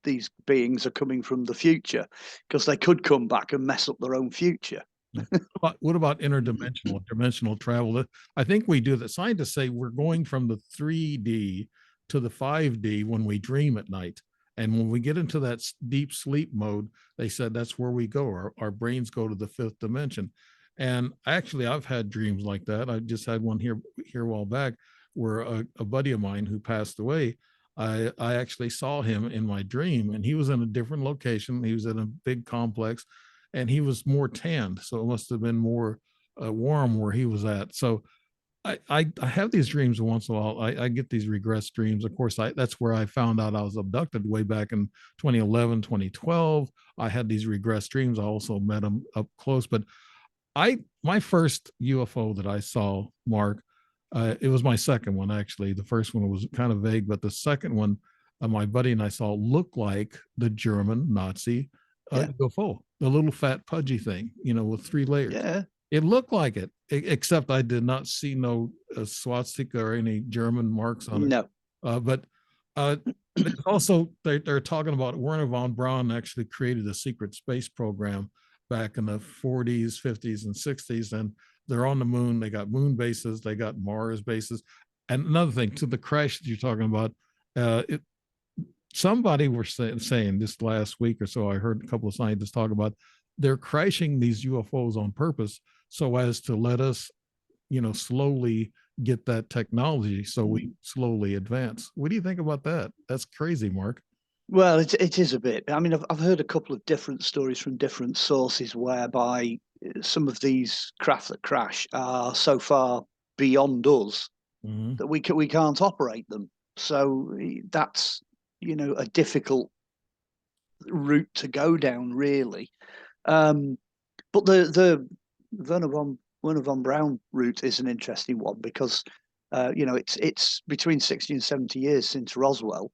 beings are coming from the future, because they could come back and mess up their own future. What about dimensional travel? I think we do that. Scientists say we're going from the 3D to the 5D when we dream at night. And when we get into that deep sleep mode, they said that's where we go. Our brains go to the fifth dimension. And actually, I've had dreams like that. I just had one here a while back where a buddy of mine who passed away, I actually saw him in my dream, and he was in a different location. He was in a big complex, and he was more tanned, so it must have been more warm where he was at. So I have these dreams once in a while. I get these regress dreams. Of course, that's where I found out I was abducted way back in 2011, 2012. I had these regress dreams. I also met them up close. But my first UFO that I saw, Mark, it was my second one actually. The first one was kind of vague, but the second one, my buddy and I saw looked like the German Nazi UFO, the little fat pudgy thing, with 3 layers. Yeah. It looked like it, except I did not see no swastika or any German marks on it. No. But also, they're talking about Werner von Braun actually created a secret space program back in the 40s, 50s, and 60s, and they're on the moon. They got moon bases, they got Mars bases. And another thing, to the crash that you're talking about, somebody were saying this last week or so, I heard a couple of scientists talk about they're crashing these UFOs on purpose so as to let us, slowly get that technology so we slowly advance. What do you think about that? That's crazy, Mark. Well, it is a bit. I mean, I've heard a couple of different stories from different sources whereby some of these craft that crash are so far beyond us that we can't operate them. So that's a difficult route to go down, really. But the Werner von Braun route is an interesting one because it's between 60 and 70 years since Roswell,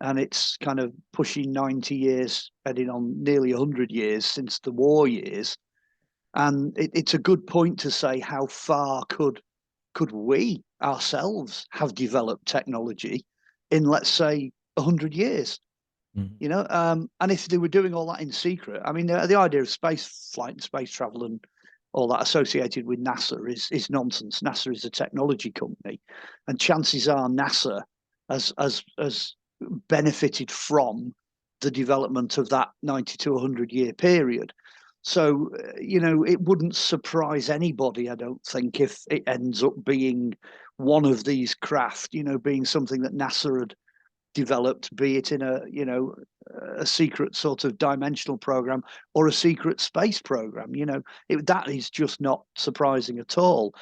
and it's kind of pushing 90 years, heading on nearly 100 years since the war years. And it's a good point to say, how far could we ourselves have developed technology in, let's say, 100 years? And if they were doing all that in secret, I mean, the idea of space flight and space travel and all that associated with NASA is nonsense. NASA is a technology company, and chances are NASA has benefited from the development of that 90 to 100 year period. So, it wouldn't surprise anybody, I don't think, if it ends up being one of these craft, being something that NASA had developed, be it in a secret sort of dimensional program or a secret space program. That is just not surprising at all.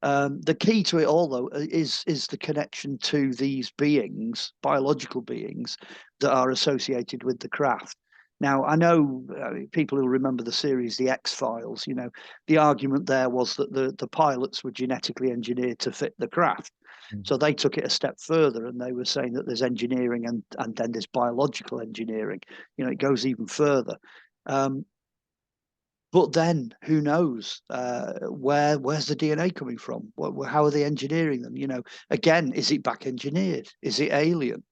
The key to it all, though, is the connection to these beings, biological beings, that are associated with the craft. Now, I know people who remember the series The X-Files, the argument there was that the pilots were genetically engineered to fit the craft. So they took it a step further, and they were saying that there's engineering and then there's biological engineering. It goes even further. But then who knows where's the DNA coming from? How are they engineering them? Again, is it back engineered? Is it alien?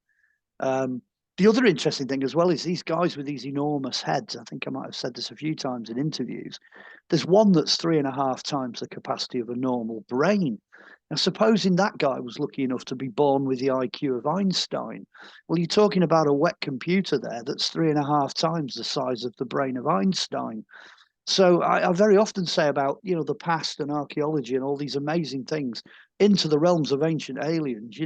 The other interesting thing as well is these guys with these enormous heads. I think I might have said this a few times in interviews. There's one that's 3.5 times the capacity of a normal brain. Now, supposing that guy was lucky enough to be born with the IQ of Einstein, well, you're talking about a wet computer there that's 3.5 times the size of the brain of Einstein. So I very often say about, the past and archaeology and all these amazing things into the realms of ancient aliens,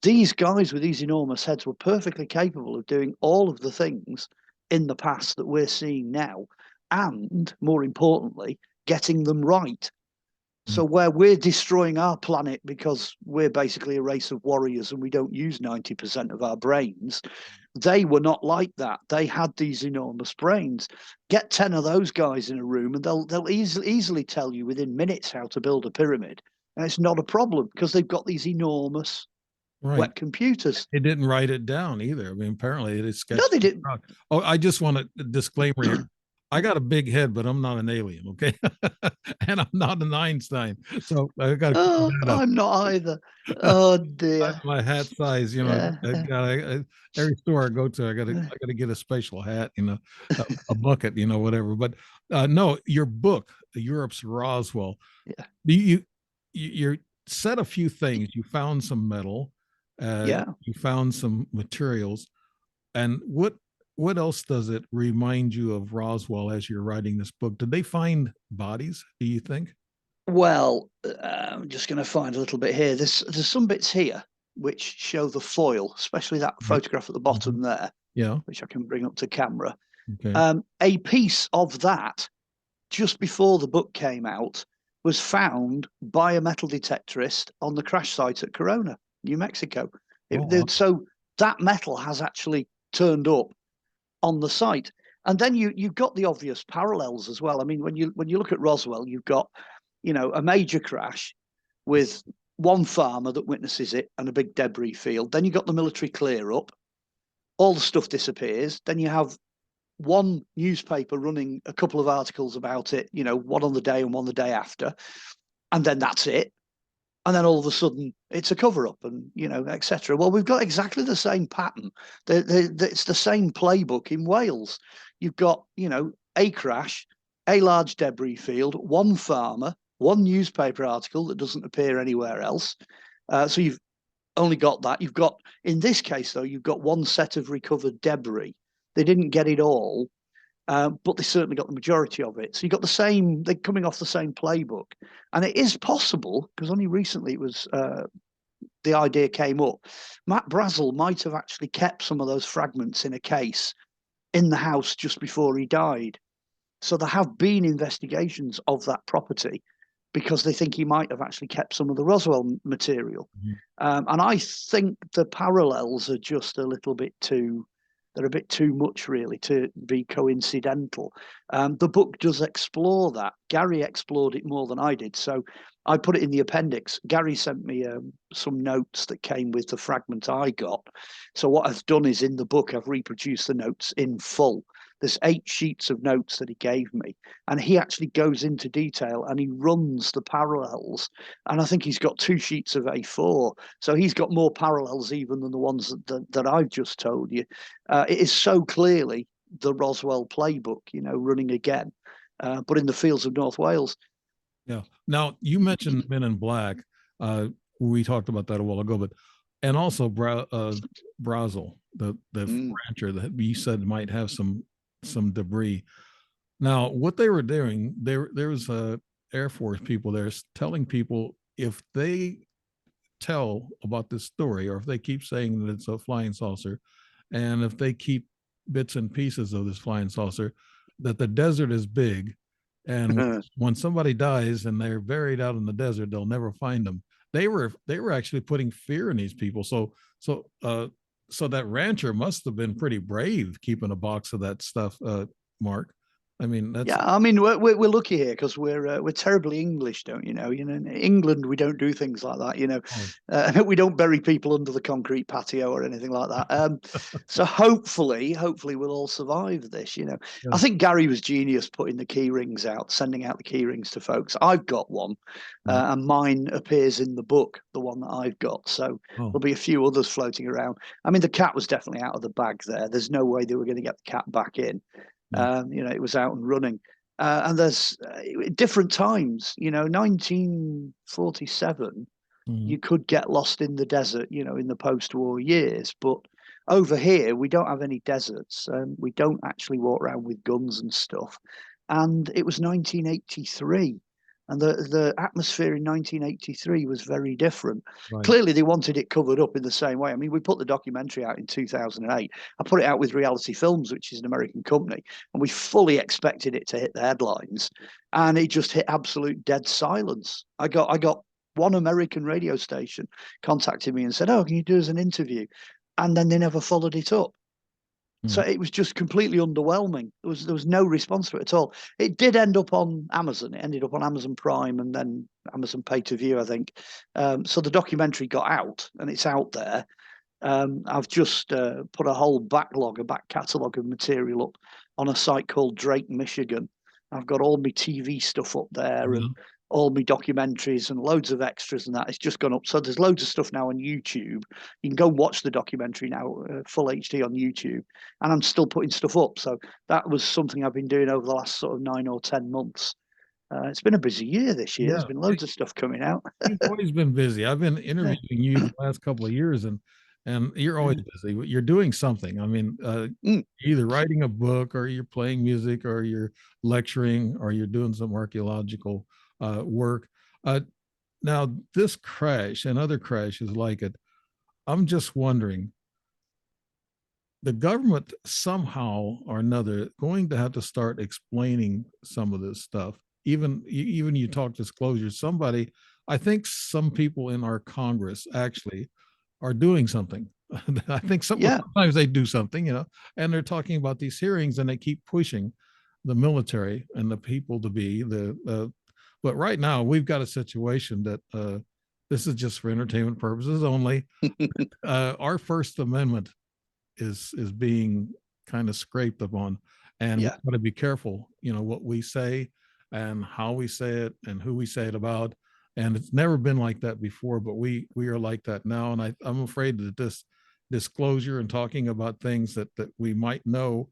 these guys with these enormous heads were perfectly capable of doing all of the things in the past that we're seeing now, and more importantly, getting them right. So where we're destroying our planet because we're basically a race of warriors and we don't use 90% of our brains, they were not like that. They had these enormous brains. Get 10 of those guys in a room and they'll easily tell you within minutes how to build a pyramid. And it's not a problem because they've got these enormous wet computers. They didn't write it down either. I mean, apparently it is sketched. No, they didn't. Oh, I just want a disclaimer here. I got a big head, but I'm not an alien, okay? And I'm not an Einstein. So I got to I'm not either. Oh dear. My hat size, every store I go to, I gotta get a special hat, a bucket, whatever. But no, your book, Europe's Roswell. Yeah. You said a few things. You found some metal. You found some materials. And what else does it remind you of Roswell as you're writing this book? Did they find bodies, do you think? Well, I'm just going to find a little bit here. There's some bits here which show the foil, especially that Right. photograph at the bottom there, Yeah. which I can bring up to camera. Okay. A piece of that just before the book came out was found by a metal detectorist on the crash site at Corona, New Mexico. Wow. So that metal has actually turned up on the site. And then you've got the obvious parallels as well. I mean, when you look at Roswell, you've got, a major crash with one farmer that witnesses it and a big debris field. Then you've got the military clear up, all the stuff disappears. Then you have one newspaper running a couple of articles about it, one on the day and one the day after, and then that's it. And then all of a sudden it's a cover up, and etc. Well, we've got exactly the same pattern. It's the same playbook in Wales. You've got a crash, a large debris field, one farmer, one newspaper article that doesn't appear anywhere else. So you've only got that. You've got, in this case though, you've got one set of recovered debris. They didn't get it all, but they certainly got the majority of it. So you got the same, they're coming off the same playbook. And it is possible, because only recently it was, the idea came up, Matt Brazel might have actually kept some of those fragments in a case in the house just before he died. So there have been investigations of that property because they think he might have actually kept some of the Roswell material. And I think the parallels are just a little bit too, they're a bit too much really to be coincidental. The book does explore that. Gary explored it more than I did. So I put it in the appendix. Gary sent me some notes that came with the fragment I got. So what I've done is in the book, I've reproduced the notes in full. There's 8 sheets of notes that he gave me, and he actually goes into detail and he runs the parallels. And I think he's got 2 sheets of A4. So he's got more parallels even than the ones that I've just told you. It is so clearly the Roswell playbook, running again, but in the fields of North Wales. Yeah. Now you mentioned Men in Black. We talked about that a while ago, but and also Brazel, the rancher that you said might have some debris. Now, what they were doing, there was Air Force people there telling people if they tell about this story, or if they keep saying that it's a flying saucer, and if they keep bits and pieces of this flying saucer, that the desert is big, and when somebody dies and they're buried out in the desert, they'll never find them. They were actually putting fear in these people. So that rancher must have been pretty brave keeping a box of that stuff, Mark. I mean, that's yeah. I mean, we're lucky here because we're terribly English, don't you know? In England we don't do things like that. We don't bury people under the concrete patio or anything like that. So hopefully we'll all survive this. Yeah. I think Gary was genius putting the key rings out, sending out the key rings to folks. I've got one, and mine appears in the book, the one that I've got. So there'll be a few others floating around. I mean, the cat was definitely out of the bag there. There's no way they were going to get the cat back in. It was out and running. And there's different times, 1947, you could get lost in the desert, in the post-war years. But over here, we don't have any deserts. We don't actually walk around with guns and stuff. And it was 1983. And the atmosphere in 1983 was very different. Right. Clearly, they wanted it covered up in the same way. I mean, we put the documentary out in 2008. I put it out with Reality Films, which is an American company, and we fully expected it to hit the headlines, and it just hit absolute dead silence. I got one American radio station contacted me and said, "Oh, can you do us an interview?" And then they never followed it up. So it was just completely underwhelming. There was no response to it at all. It did end up on Amazon. It ended up on Amazon Prime and then Amazon Pay to View, I think. So the documentary got out and it's out there. I've just put a whole back catalogue of material up on a site called Drake, Michigan. I've got all my TV stuff up there and all my documentaries and loads of extras and that. It's just gone up. So there's loads of stuff now on YouTube. You can go watch the documentary now, full HD on YouTube. And I'm still putting stuff up. So that was something I've been doing over the last sort of 9 or 10 months. It's been a busy year this year. There's been loads of stuff coming out. You've always been busy. I've been interviewing you the last couple of years, and you're always busy. You're doing something. I mean, either writing a book, or you're playing music, or you're lecturing, or you're doing some archaeological work. Now, this crash and other crashes like it, I'm just wondering, the government somehow or another going to have to start explaining some of this stuff. Even you talk disclosure, somebody, I think some people in our Congress actually are doing something. I think Yeah. sometimes they do something, and they're talking about these hearings and they keep pushing the military and the people to be but right now we've got a situation that this is just for entertainment purposes only. Our First Amendment is being kind of scraped upon, and Yeah. we've got to be careful, what we say and how we say it and who we say it about. And it's never been like that before, but we are like that now. And I'm afraid that this disclosure and talking about things that we might know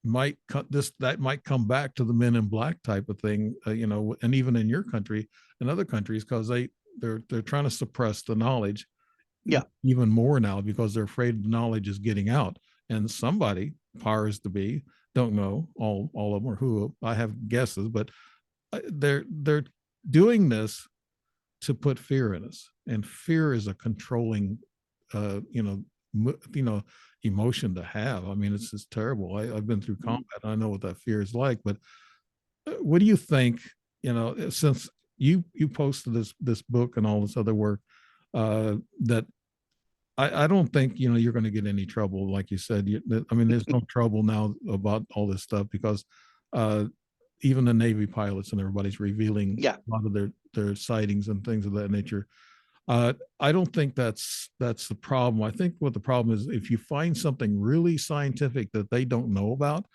might that might come back to the Men in Black type of thing, and even in your country and other countries, because they're trying to suppress the knowledge Yeah. even more now because they're afraid the knowledge is getting out. And somebody, powers to be, don't know all of them or who, I have guesses, but they're doing this to put fear in us. And fear is a controlling emotion to have. I mean, it's just terrible. I've been through combat. I know what that fear is like. But what do you think? Since you posted this book and all this other work, that I don't think you're going to get any trouble, like you said. I mean, there's no trouble now about all this stuff because even the Navy pilots and everybody's revealing a lot of their sightings and things of that nature. I don't think that's the problem. I think what the problem is, if you find something really scientific that they don't know about,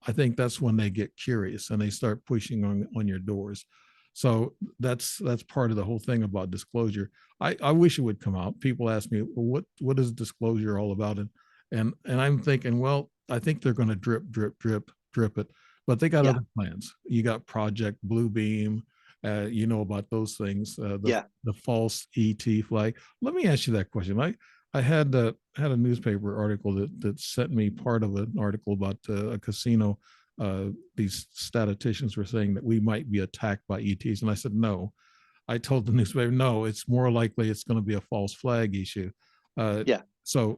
I think that's when they get curious and they start pushing on your doors. So that's part of the whole thing about disclosure. I wish it would come out. People ask me, well, what is disclosure all about? And I'm thinking, well, I think they're going to drip it, but they got other plans. You got Project Bluebeam. About those things. The false ET flag. Let me ask you that question. I had a newspaper article that sent me part of an article about a casino. These statisticians were saying that we might be attacked by ETs, and I said no. I told the newspaper, no, it's more likely it's going to be a false flag issue. So,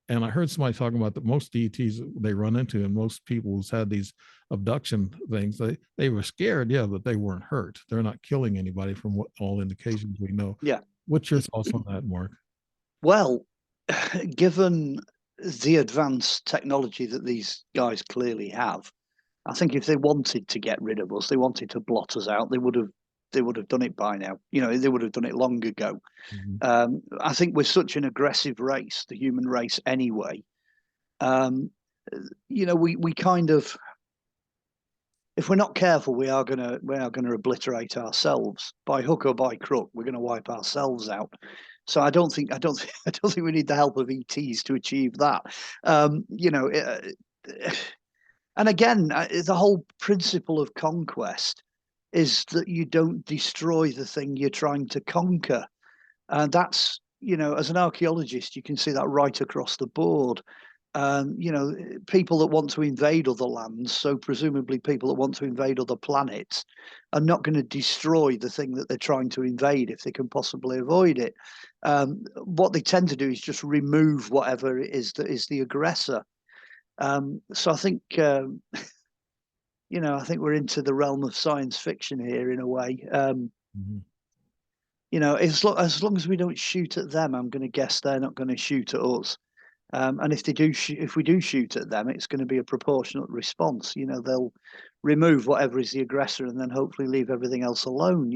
and I heard somebody talking about that most ETs they run into, and most people who's had these abduction things, they were scared, but they weren't hurt. They're not killing anybody from what all indications we know. What's your thoughts on that, Mark? Well, given the advanced technology that these guys clearly have, I think if they wanted to get rid of us, they wanted to blot us out, they would have done it by now. They would have done it long ago. Mm-hmm. I think we're such an aggressive race, the human race anyway. We kind of, if we're not careful, we are gonna obliterate ourselves by hook or by crook. We're gonna wipe ourselves out. So I don't think we need the help of ETs to achieve that. And again, the whole principle of conquest is that you don't destroy the thing you're trying to conquer. And that's, as an archaeologist, you can see that right across the board. People that want to invade other lands, so presumably people that want to invade other planets, are not going to destroy the thing that they're trying to invade if they can possibly avoid it. What they tend to do is just remove whatever it is that is the aggressor. So I think, I think we're into the realm of science fiction here in a way. As long as we don't shoot at them, I'm going to guess they're not going to shoot at us. And if we do shoot at them, it's going to be a proportionate response. They'll remove whatever is the aggressor and then hopefully leave everything else alone.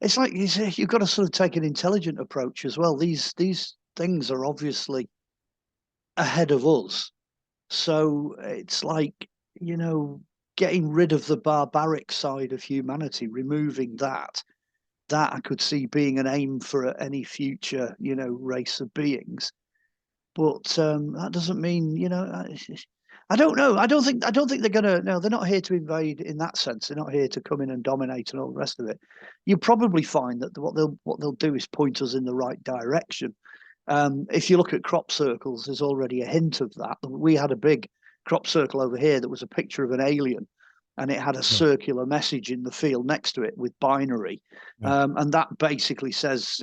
It's like you've got to sort of take an intelligent approach as well. These things are obviously ahead of us, so it's like getting rid of the barbaric side of humanity, removing that I could see being an aim for any future, race of beings. But that doesn't mean, I don't know. I don't think they're gonna. No, they're not here to invade in that sense. They're not here to come in and dominate and all the rest of it. You probably find that what they'll do is point us in the right direction. If you look at crop circles, there's already a hint of that. We had a big crop circle over here that was a picture of an alien. and it had a Yeah. circular message in the field next to it with binary. Yeah. And that basically says,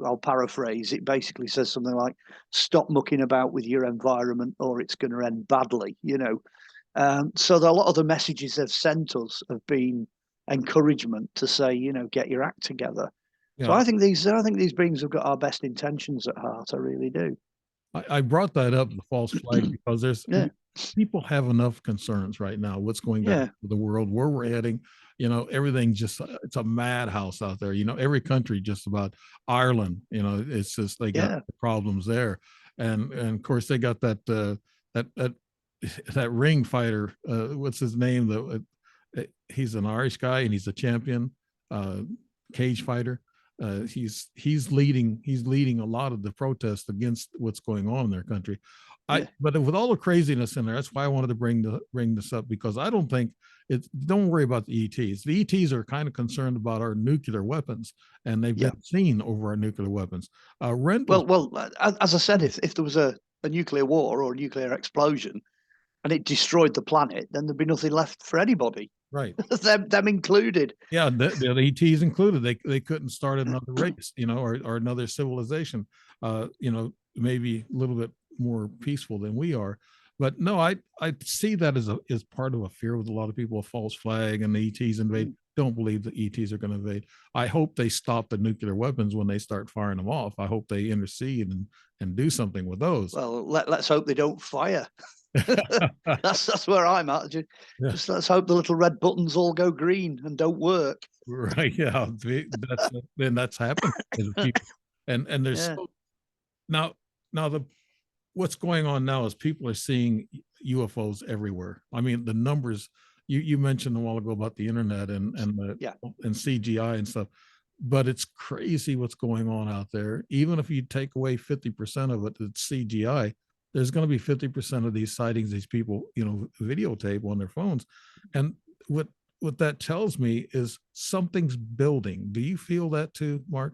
I'll paraphrase, it basically says something like, stop mucking about with your environment or it's going to end badly, So a lot of the messages they've sent us have been encouragement to say, get your act together. So Yeah. I think these beings have got our best intentions at heart. I really do. I brought that up, the false flag, because Yeah. people have enough concerns right now. What's going to Yeah. happen to the world, where we're heading, everything just, it's a madhouse out there. Every country, just about Ireland, it's just, they got Yeah. problems there. And of course they got that, that that ring fighter, what's his name? He's an Irish guy and he's a champion, cage fighter. He's leading a lot of the protests against what's going on in their country. Yeah. But with all the craziness in there, that's why I wanted to bring this up, because I don't think don't worry about the ETs. The ETs are kind of concerned about our nuclear weapons, and they've been seen over our nuclear weapons. Well, as I said, if there was a nuclear war or a nuclear explosion and it destroyed the planet, then there'd be nothing left for anybody. Right. them included. Yeah, the ETs included. They couldn't start another race, or another civilization, maybe a little bit more peaceful than we are. But no, I see that as part of a fear with a lot of people, a false flag, and the ETs invade. Don't believe the ETs are going to invade. I hope they stop the nuclear weapons when they start firing them off. I hope they intercede and do something with those. Well, let's hope they don't fire. that's where I'm at. Just let's hope the little red buttons all go green and don't work. Right. Yeah. That's happened. And there's now what's going on now is people are seeing UFOs everywhere. I mean, the numbers you mentioned a while ago about the internet and CGI and stuff, but it's crazy what's going on out there. Even if you take away 50% of it, it's CGI. There's going to be 50% of these sightings, these people, videotape on their phones. And what that tells me is something's building. Do you feel that too, Mark?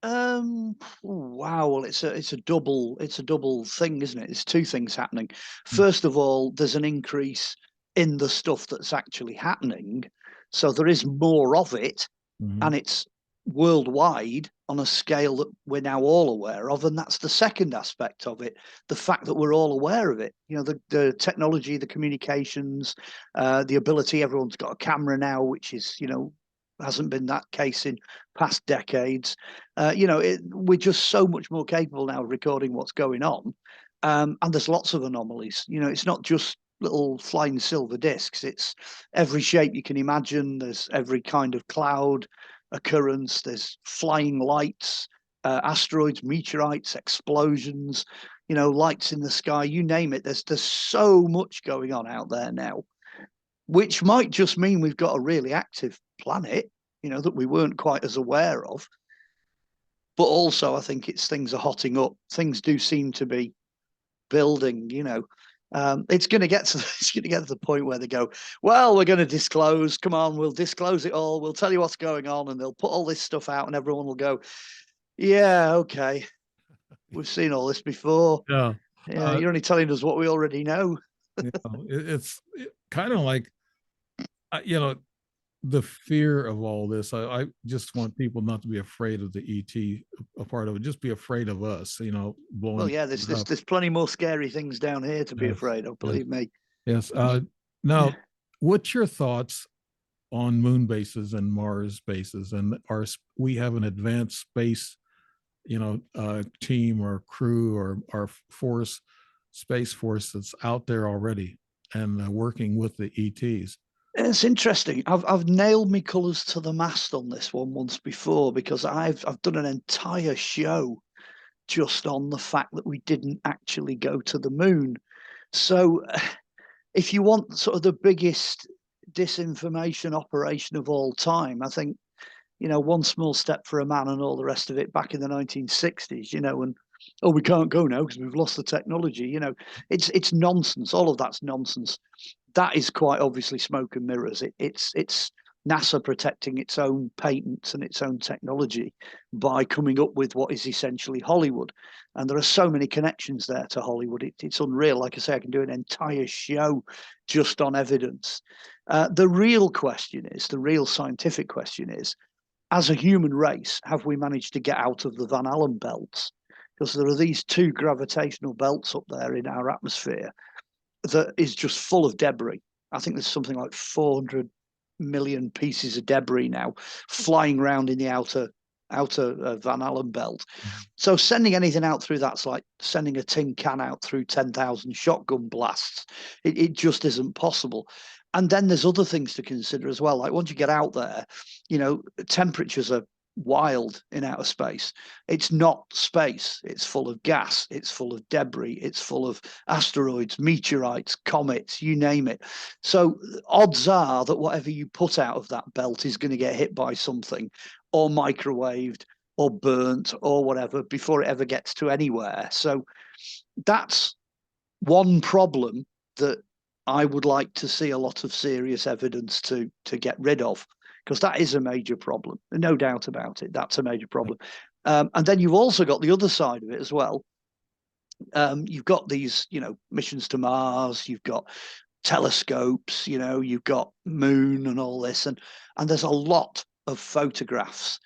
Wow. Well, it's a double thing, isn't it? It's two things happening. First of all, there's an increase in the stuff that's actually happening. So there is more of it, and it's worldwide on a scale that we're now all aware of. And that's the second aspect of it, the fact that we're all aware of it. The technology, the communications, the ability, everyone's got a camera now, which is, hasn't been that case in past decades. We're just so much more capable now of recording what's going on. And there's lots of anomalies. It's not just little flying silver discs. It's every shape you can imagine. There's every kind of cloud occurrence. There's flying lights, asteroids, meteorites, explosions, lights in the sky, you name it. There's so much going on out there now, which might just mean we've got a really active planet, that we weren't quite as aware of. But also, I think things are hotting up. Things do seem to be building. It's going to get to the point where they go, well, we're going to disclose. Come on, we'll disclose it all. We'll tell you what's going on, and they'll put all this stuff out, and everyone will go, yeah, okay, we've seen all this before. Yeah, you're only telling us what we already know. It's kind of like, the fear of all this. I just want people not to be afraid of the ET a part of it. Just be afraid of us, blowing. Well, yeah, there's plenty more scary things down here to be afraid of, believe me. Yes. Now, what's your thoughts on moon bases and Mars bases? And we have an advanced space, team or crew or our space force that's out there already and working with the ETs. It's interesting. I've nailed me colours to the mast on this one once before, because I've done an entire show just on the fact that we didn't actually go to the moon. So if you want sort of the biggest disinformation operation of all time, I think, one small step for a man and all the rest of it back in the 1960s, and we can't go now because we've lost the technology. It's nonsense. All of that's nonsense. That is quite obviously smoke and mirrors. It's NASA protecting its own patents and its own technology by coming up with what is essentially Hollywood. And there are so many connections there to Hollywood. It's unreal. Like I say, I can do an entire show just on evidence. The real question is, the real scientific question is, as a human race, have we managed to get out of the Van Allen belts? Because there are these two gravitational belts up there in our atmosphere that is just full of debris. I think there's something like 400 million pieces of debris now flying around in the outer Van Allen belt. So sending anything out through that's like sending a tin can out through 10,000 shotgun blasts. It just isn't possible. And then there's other things to consider as well. Like once you get out there, you know, temperatures are wild in outer space. It's not space. It's full of gas. It's full of debris. It's full of asteroids, meteorites, comets, you name it. So odds are that whatever you put out of that belt is going to get hit by something or microwaved or burnt or whatever before it ever gets to anywhere. So that's one problem that I would like to see a lot of serious evidence to get rid of, because that is a major problem. No doubt about it. That's a major problem. And then you've also got the other side of it as well. You've got these, you know, missions to Mars, you've got telescopes, you know, you've got moon and all this, and there's a lot of photographs.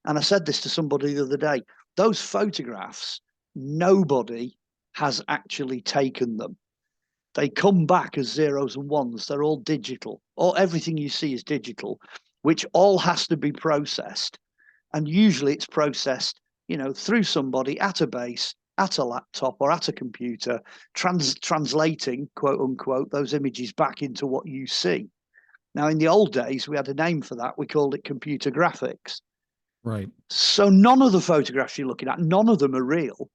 And I said this to somebody the other day, those photographs, nobody has actually taken them. They come back as zeros and ones. They're all digital. Everything you see is digital, which all has to be processed. And usually it's processed, you know, through somebody at a base, at a laptop or at a computer, translating, quote unquote, those images back into what you see. Now, in the old days, we had a name for that. We called it computer graphics. Right. So none of the photographs you're looking at, none of them are real.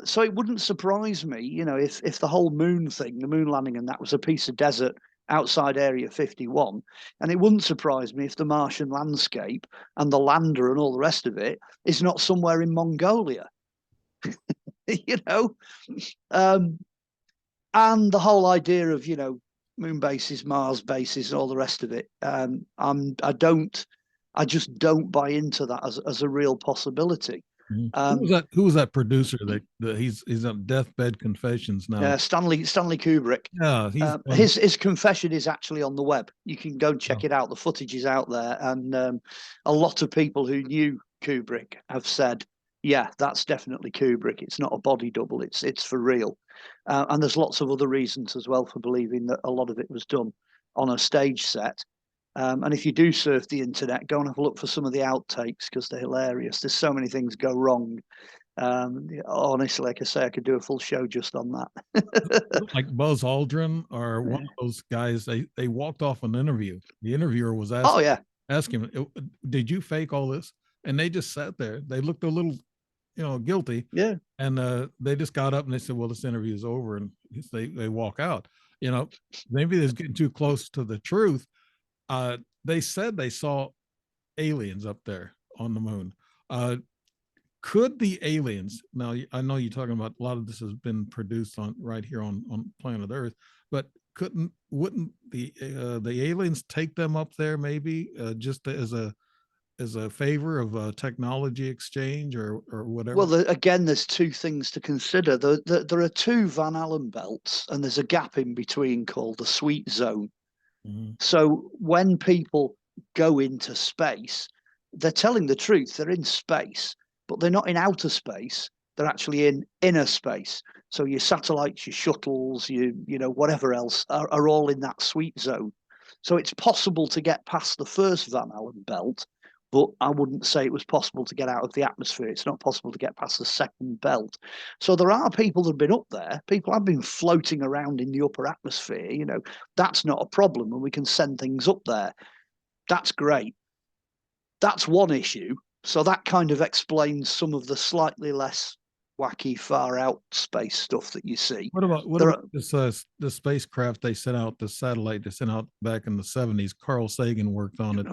So it wouldn't surprise me, you know, if the whole moon thing, the moon landing and that was a piece of desert outside Area 51. And it wouldn't surprise me if the Martian landscape and the lander and all the rest of it is not somewhere in Mongolia, you know. And the whole idea of, you know, moon bases, Mars bases, and all the rest of it, I just don't buy into that as a real possibility. Who was that producer that he's on deathbed confessions now? Stanley Kubrick. Yeah, his confession is actually on the web. You can go and check it out. The footage is out there, and a lot of people who knew Kubrick have said, "Yeah, that's definitely Kubrick. It's not a body double. It's for real." And there's lots of other reasons as well for believing that a lot of it was done on a stage set. And if you do surf the internet, go and have a look for some of the outtakes because they're hilarious. There's so many things go wrong. Honestly, like I say, I could do a full show just on that. Like Buzz Aldrin or one of those guys, they walked off an interview. The interviewer was asking him, "Did you fake all this?" And they just sat there. They looked a little, you know, guilty. Yeah. And they just got up and they said, "Well, this interview is over," and they walk out. You know, maybe they're getting too close to the truth. They said they saw aliens up there on the moon. Could the aliens, now I know you're talking about a lot of this has been produced on right here on planet Earth, but wouldn't the aliens take them up there maybe just as a favor of a technology exchange or whatever? Well, again, there's two things to consider. There are two Van Allen belts, and there's a gap in between called the sweet zone. So when people go into space, they're telling the truth. They're in space, but they're not in outer space. They're actually in inner space. So your satellites, your shuttles, you know, whatever else are all in that sweet zone. So it's possible to get past the first Van Allen belt, but I wouldn't say it was possible to get out of the atmosphere. It's not possible to get past the second belt. So there are people that have been up there. People have been floating around in the upper atmosphere. You know, that's not a problem, and we can send things up there. That's great. That's one issue. So that kind of explains some of the slightly less wacky far out space stuff that you see. What about this the spacecraft they sent out, the satellite they sent out back in the 70s? Carl Sagan worked on it.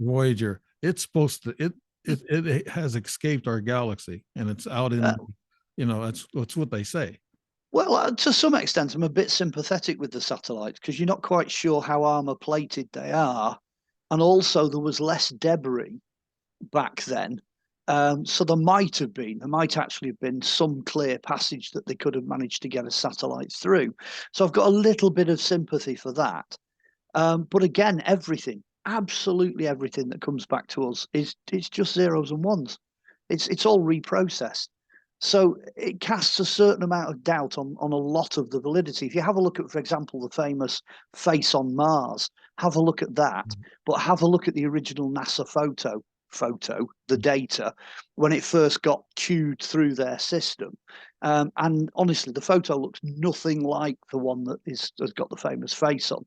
Voyager. It's supposed to it has escaped our galaxy and it's out in you know, that's what they say. Well, to some extent, I'm a bit sympathetic with the satellites because you're not quite sure how armor plated they are. and also there was less debris back then. So there might actually have been some clear passage that they could have managed to get a satellite through. So I've got a little bit of sympathy for that. But again, absolutely everything that comes back to us it's just zeros and ones. It's all reprocessed. So it casts a certain amount of doubt on a lot of the validity. If you have a look at, for example, the famous face on Mars, have a look at that, but have a look at the original NASA photo, the data, when it first got queued through their system. And honestly, the photo looks nothing like the one that has got the famous face on.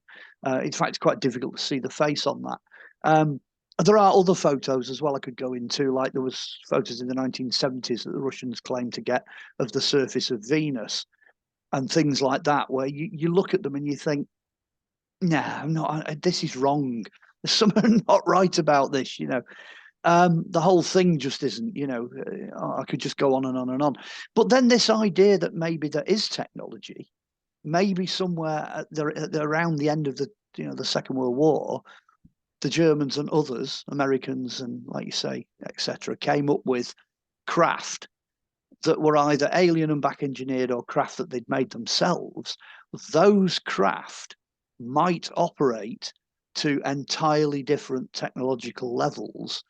In fact, it's quite difficult to see the face on that. There are other photos as well I could go into, like there was photos in the 1970s that the Russians claimed to get of the surface of Venus and things like that, where you look at them and you think, nah, this is wrong. There's something not right about this, the whole thing just isn't, I could just go on and on and on. But then this idea that maybe there is technology, maybe somewhere around the end of the Second World War, the Germans and others, Americans and, like you say, etc., came up with craft that were either alien and back engineered or craft that they'd made themselves. Those craft might operate to entirely different technological levels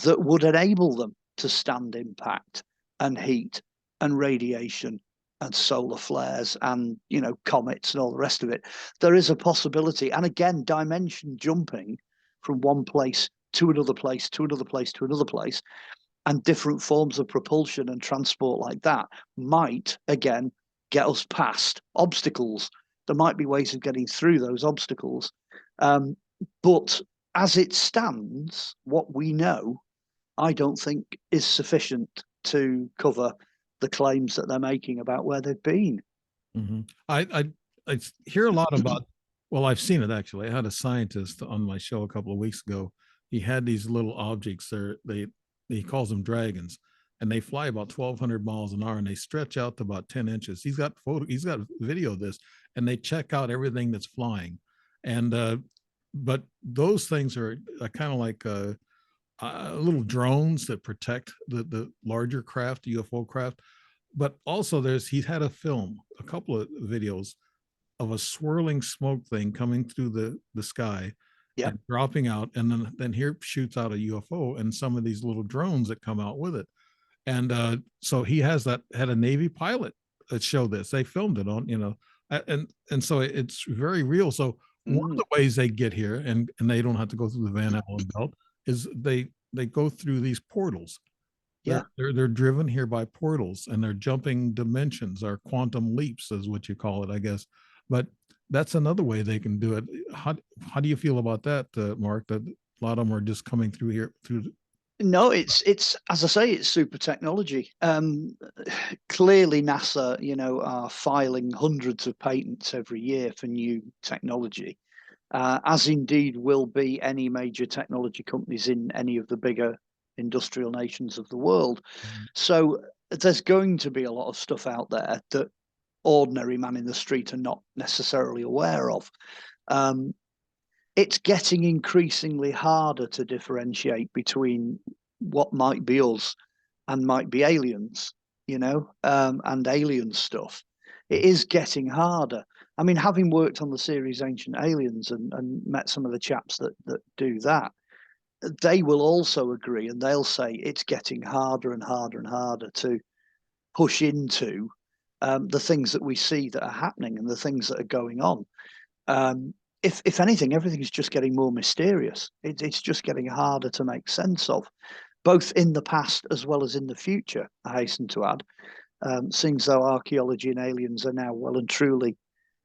that would enable them to stand impact and heat and radiation and solar flares and comets and all the rest of it. There is a possibility, and again, dimension jumping from one place to another place to another place to another place, and different forms of propulsion and transport like that might again get us past obstacles. There might be ways of getting through those obstacles, but as it stands, what we know, I don't think is sufficient to cover the claims that they're making about where they've been. Mm-hmm. I hear a lot about. Well, I've seen it actually. I had a scientist on my show a couple of weeks ago. He had these little objects there. He calls them dragons, and they fly about 1,200 miles an hour, and they stretch out to about 10 inches. He's got video of this, and they check out everything that's flying, and but those things are kind of like little drones that protect the larger craft, UFO craft. But also, he had a couple of videos of a swirling smoke thing coming through the sky, Yeah, and dropping out, and then here shoots out a UFO and some of these little drones that come out with it. And so he had a Navy pilot that showed this. They filmed it on, and so it's very real. So one of the ways they get here, and they don't have to go through the Van Allen belt, is they go through these portals. Yeah. They're driven here by portals, and they're jumping dimensions, or quantum leaps is what you call it, I guess. But that's another way they can do it. How do you feel about that, Mark? That a lot of them are just coming through here through. No, it's as I say, it's super technology. Clearly, NASA, are filing hundreds of patents every year for new technology, as indeed will be any major technology companies in any of the bigger industrial nations of the world. So there's going to be a lot of stuff out there that ordinary man in the street are not necessarily aware of. It's getting increasingly harder to differentiate between what might be us and might be aliens, and alien stuff. It is getting harder. I mean, having worked on the series Ancient Aliens and met some of the chaps that do that, they will also agree, and they'll say it's getting harder and harder and harder to push into the things that we see that are happening and the things that are going on. If anything, everything is just getting more mysterious. It's just getting harder to make sense of, both in the past as well as in the future, I hasten to add, seeing as though archaeology and aliens are now well and truly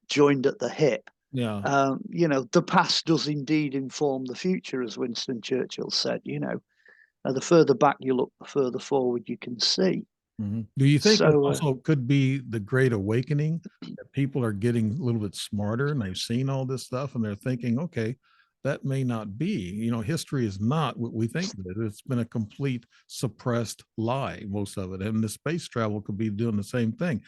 joined at the hip. Yeah. The past does indeed inform the future, as Winston Churchill said. The further back you look, the further forward you can see. Mm-hmm. Do you think it So, also could be the Great Awakening, that people are getting a little bit smarter and they've seen all this stuff and they're thinking, okay, that may not be, history is not what we think it is. It's been a complete suppressed lie, most of it. And the space travel could be doing the same thing.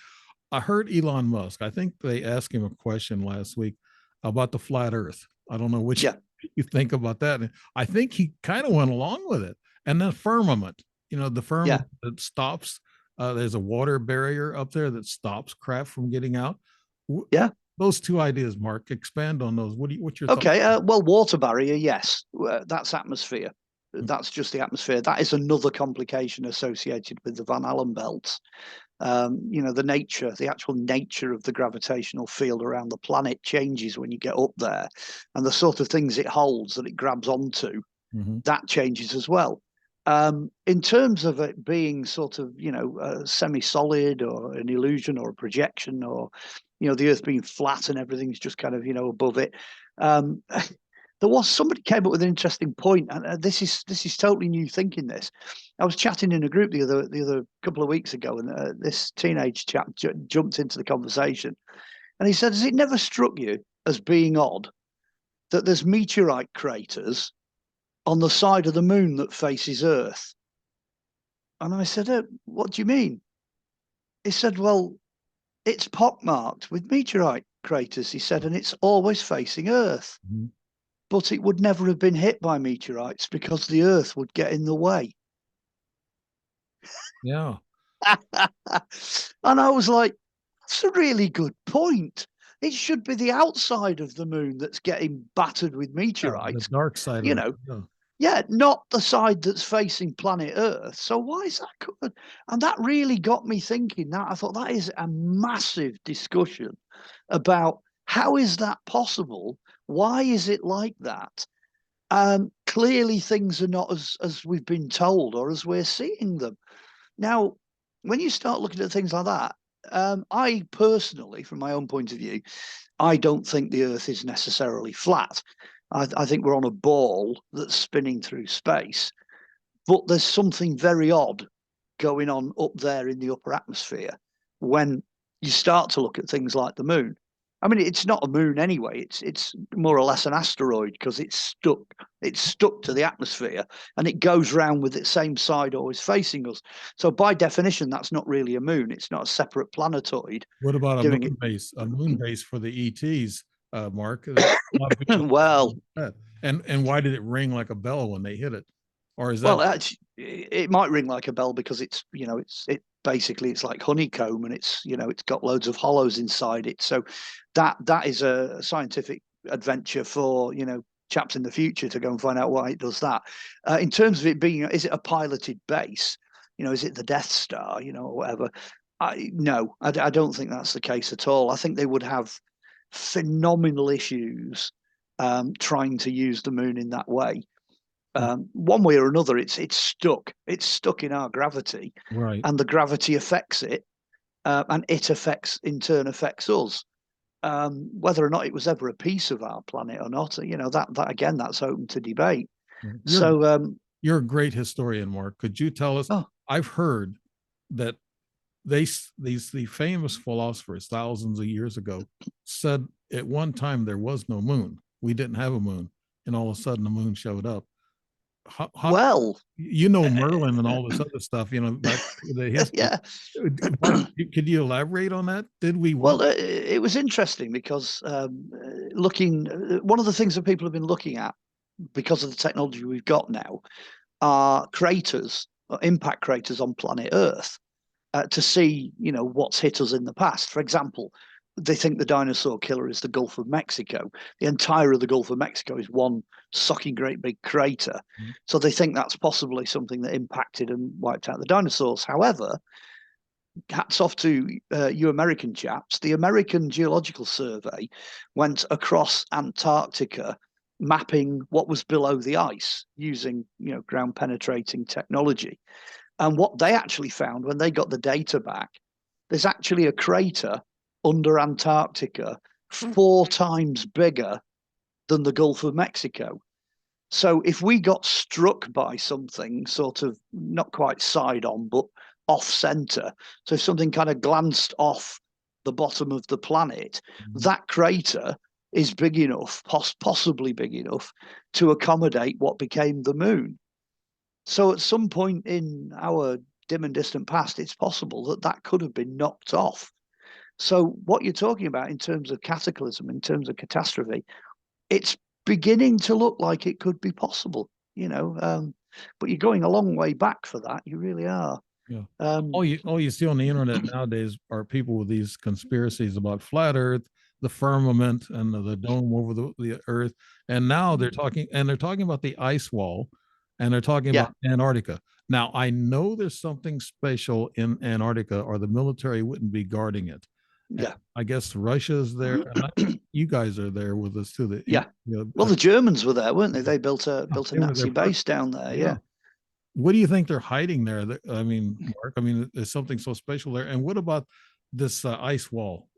I heard Elon Musk, I think they asked him a question last week about the flat earth. I don't know which yeah. you think about that. And I think he kind of went along with it. And then firmament, the Yeah. firmament that stops, there's a water barrier up there that stops craft from getting out. Yeah. Those two ideas, Mark, expand on those. What's your thoughts? Okay. Well, water barrier, yes, that's atmosphere. That's just the atmosphere. That is another complication associated with the Van Allen belts. The actual nature of the gravitational field around the planet changes when you get up there, and the sort of things it holds that it grabs onto, that changes as well. In terms of it being sort of, semi-solid or an illusion or a projection, or, the Earth being flat and everything's just kind of, above it. Somebody came up with an interesting point, and this is totally new thinking. This, I was chatting in a group the other couple of weeks ago, and this teenage chap jumped into the conversation, and he said, "Has it never struck you as being odd that there's meteorite craters on the side of the moon that faces Earth?" And I said, "What do you mean?" He said, "Well, it's pockmarked with meteorite craters," he said, "and it's always facing Earth." But it would never have been hit by meteorites because the Earth would get in the way. Yeah. And I was like, that's a really good point. It should be the outside of the moon that's getting battered with meteorites. The dark side you of know, it. yeah, not the side that's facing planet Earth. So why is that good? And that really got me thinking. That I thought that is a massive discussion about how is that possible? Why is it like that? Clearly, things are not as we've been told or as we're seeing them. Now, when you start looking at things like that, I personally, from my own point of view, I don't think the Earth is necessarily flat. I think we're on a ball that's spinning through space, but there's something very odd going on up there in the upper atmosphere when you start to look at things like the moon. I mean, it's not a moon anyway. It's more or less an asteroid because it's stuck to the atmosphere, and it goes round with its same side always facing us. So by definition, that's not really a moon. It's not a separate planetoid. What about a doing moon it. base? A moon base for the ETs, Mark. Well, and why did it ring like a bell when they hit it? Or is that? Well, actually, it might ring like a bell because it's basically it's like honeycomb, and it's got loads of hollows inside it. So that is a scientific adventure for chaps in the future to go and find out why it does that. In terms of it being, is it a piloted base? Is it the Death Star? Or whatever. No, I don't think that's the case at all. I think they would have phenomenal issues trying to use the moon in that way. One way or another, it's stuck. It's stuck in our gravity, right? And the gravity affects it, and it in turn affects us. Whether or not it was ever a piece of our planet or not, that again, that's open to debate. You're a great historian, Mark. Could you tell us? Oh. I've heard that the famous philosophers thousands of years ago said at one time there was no moon. We didn't have a moon, and all of a sudden the moon showed up. Well, Merlin and all this other stuff, back the history. Yeah. Could you elaborate on that? Did we? Well, it was interesting because one of the things that people have been looking at because of the technology we've got now are craters, impact craters on planet Earth, to see, what's hit us in the past. For example, they think the dinosaur killer is the Gulf of Mexico. The entire of the Gulf of Mexico is one sucking great big crater. So they think that's possibly something that impacted and wiped out the dinosaurs. However, hats off to you American chaps. The American Geological Survey went across Antarctica mapping what was below the ice using, ground penetrating technology. And what they actually found when they got the data back, there's actually a crater under Antarctica 4 times bigger than the Gulf of Mexico. So if we got struck by something sort of not quite side on, but off center, so if something kind of glanced off the bottom of the planet, that crater is big enough, possibly big enough, to accommodate what became the moon. So at some point in our dim and distant past, it's possible that could have been knocked off. So what you're talking about in terms of cataclysm, in terms of catastrophe, it's beginning to look like it could be possible, you know. But you're going a long way back for that. You really are. Yeah. All you see on the internet nowadays are people with these conspiracies about flat Earth, the firmament, and the dome over the Earth. And now they're talking about the ice wall, and they're talking Yeah. about Antarctica. Now I know there's something special in Antarctica, or the military wouldn't be guarding it. And Yeah. I guess Russia's there, and you guys are there with us too. Yeah. Well, the Germans were there, weren't they? They built a they were Nazi there first. base down there. Yeah. Yeah. What do you think they're hiding there? I mean, Mark, I mean, there's something so special there. And what about this ice wall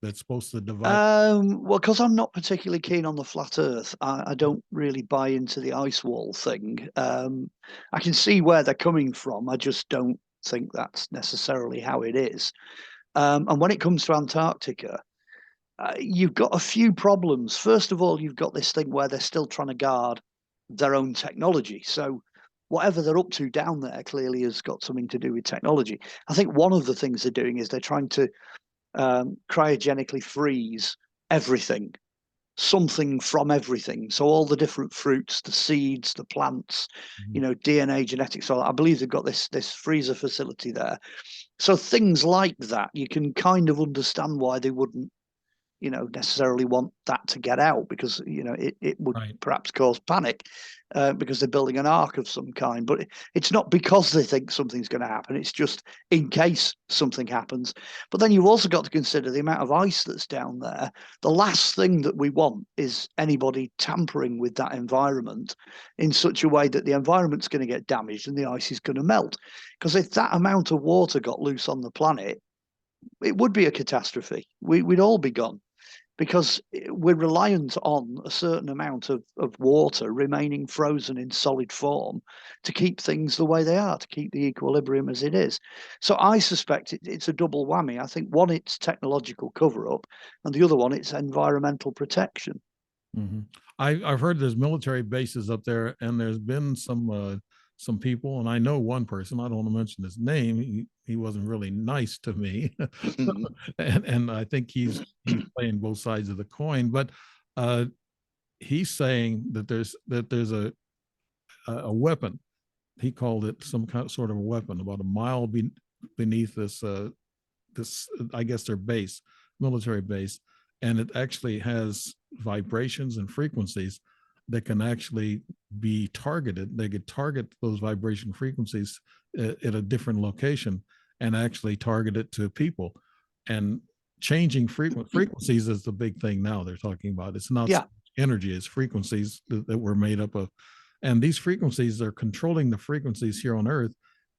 that's supposed to divide? Well, because I'm not particularly keen on the flat Earth, I don't really buy into the ice wall thing. I can see where they're coming from. I just don't think that's necessarily how it is. And when it comes to Antarctica, you've got a few problems. First of all, you've got this thing where they're still trying to guard their own technology. So whatever they're up to down there clearly has got something to do with technology. I think one of the things they're doing is they're trying to cryogenically freeze everything, something from everything. So all the different fruits, the seeds, the plants, you know, DNA, genetics. So I believe they've got this freezer facility there. So things like that, you can kind of understand why they wouldn't, you know, necessarily want that to get out, because, you know, it would perhaps cause panic because they're building an ark of some kind. But it's not because they think something's going to happen. It's just in case something happens. But then you've also got to consider the amount of ice that's down there. The last thing that we want is anybody tampering with that environment in such a way that the environment's going to get damaged and the ice is going to melt. Because if that amount of water got loose on the planet, it would be a catastrophe. We'd all be gone, because we're reliant on a certain amount of water remaining frozen in solid form to keep things the way they are, to keep the equilibrium as it is. So I suspect it's a double whammy. I think one, it's technological cover-up, and the other one, it's environmental protection. Mm-hmm. I've heard there's military bases up there, and there's been some people, and I know one person. I don't want to mention his name. He wasn't really nice to me, and I think he's playing both sides of the coin. But he's saying that there's a weapon. He called it some kind of sort of a weapon about a mile beneath this I guess their base, military base, and it actually has vibrations and frequencies that can actually be targeted. They could target those vibration frequencies at a different location and actually target it to people. And changing frequencies is the big thing now they're talking about. It's not energy, it's frequencies that we're made up of. And these frequencies are controlling the frequencies here on Earth.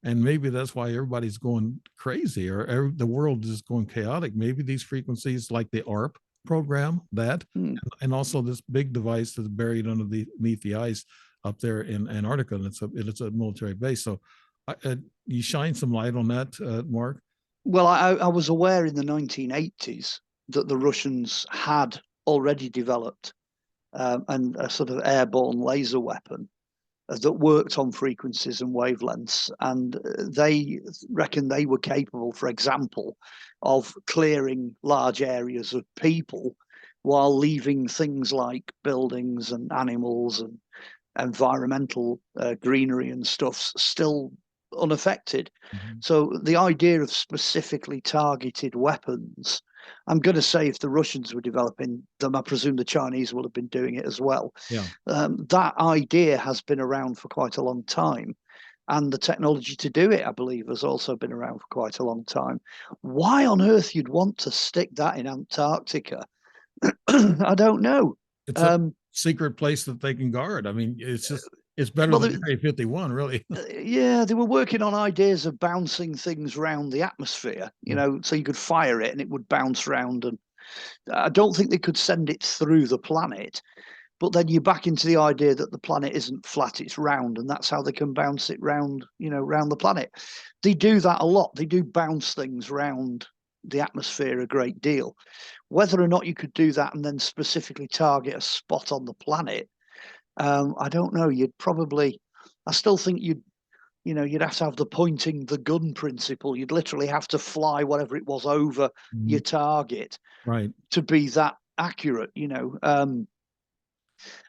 And maybe that's why everybody's going crazy, or the world is going chaotic. Maybe these frequencies, like the ARP program, and also this big device that's buried underneath the ice up there in Antarctica, and it's a military base. So you shine some light on that, Mark. Well, I was aware in the 1980s that the Russians had already developed and a sort of airborne laser weapon that worked on frequencies and wavelengths, and they reckon they were capable, for example, of clearing large areas of people while leaving things like buildings and animals and environmental greenery and stuff still unaffected. So the idea of specifically targeted weapons, I'm going to say if the Russians were developing them, I presume the Chinese will have been doing it as well. Yeah. That idea has been around for quite a long time. And the technology to do it, I believe, has also been around for quite a long time. Why on earth you'd want to stick that in Antarctica? I don't know. It's a secret place that they can guard. I mean, it's better than Area 51, really. Yeah, they were working on ideas of bouncing things around the atmosphere, you know, so you could fire it and it would bounce around. And I don't think they could send it through the planet. But then you're back into the idea that the planet isn't flat, it's round, and that's how they can bounce it round, you know, round the planet. They do that a lot. They do bounce things round the atmosphere a great deal. Whether or not you could do that and then specifically target a spot on the planet, I don't know. I still think you'd have to have the pointing the gun principle. You'd literally have to fly whatever it was over your target, right, to be that accurate, you know.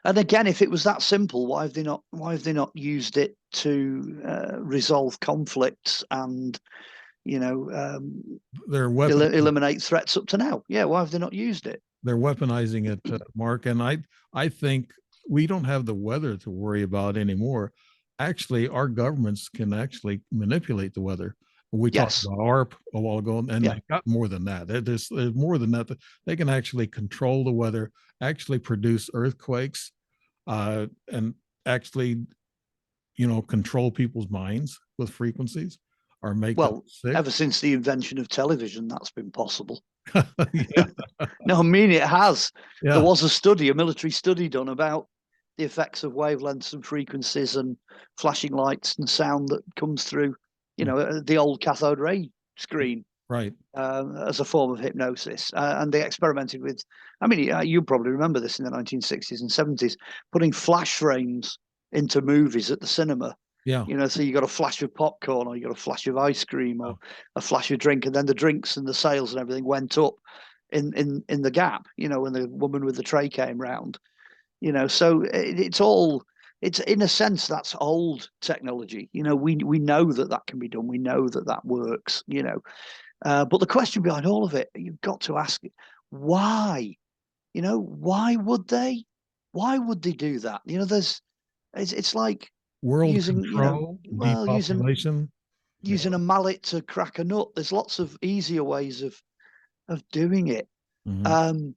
And again, if it was that simple, why have they not? Why have they not used it to resolve conflicts and They're weapon eliminate threats up to now? Yeah, why have they not used it? they're weaponizing it, Mark. And I think we don't have the weather to worry about anymore. Actually, our governments can actually manipulate the weather. We talked Yes. about ARP a while ago, and Yeah. they got more than that. There's more than that. They can actually control the weather, actually produce earthquakes, and actually, control people's minds with frequencies or make them Well, sick. ever since the invention of television, that's been possible. Yeah, No, I mean it has. There yeah, was a study, a military study done about the effects of wavelengths and frequencies and flashing lights and sound that comes through, the old cathode ray screen right. as a form of hypnosis. And they experimented with, I mean, you probably remember this in the 1960s and 70s, putting flash frames into movies at the cinema. Yeah, So you got a flash of popcorn, or you got a flash of ice cream, yeah. or a flash of drink, and then the drinks and the sales and everything went up in the gap. When the woman with the tray came round. So it's in a sense that's old technology. We know that can be done. We know that works. But the question behind all of it, you've got to ask it: why? Why would they? Why would they do that? It's like World using, control, well, depopulation. Yeah. using a mallet to crack a nut. There's lots of easier ways of doing it. Mhm. Um,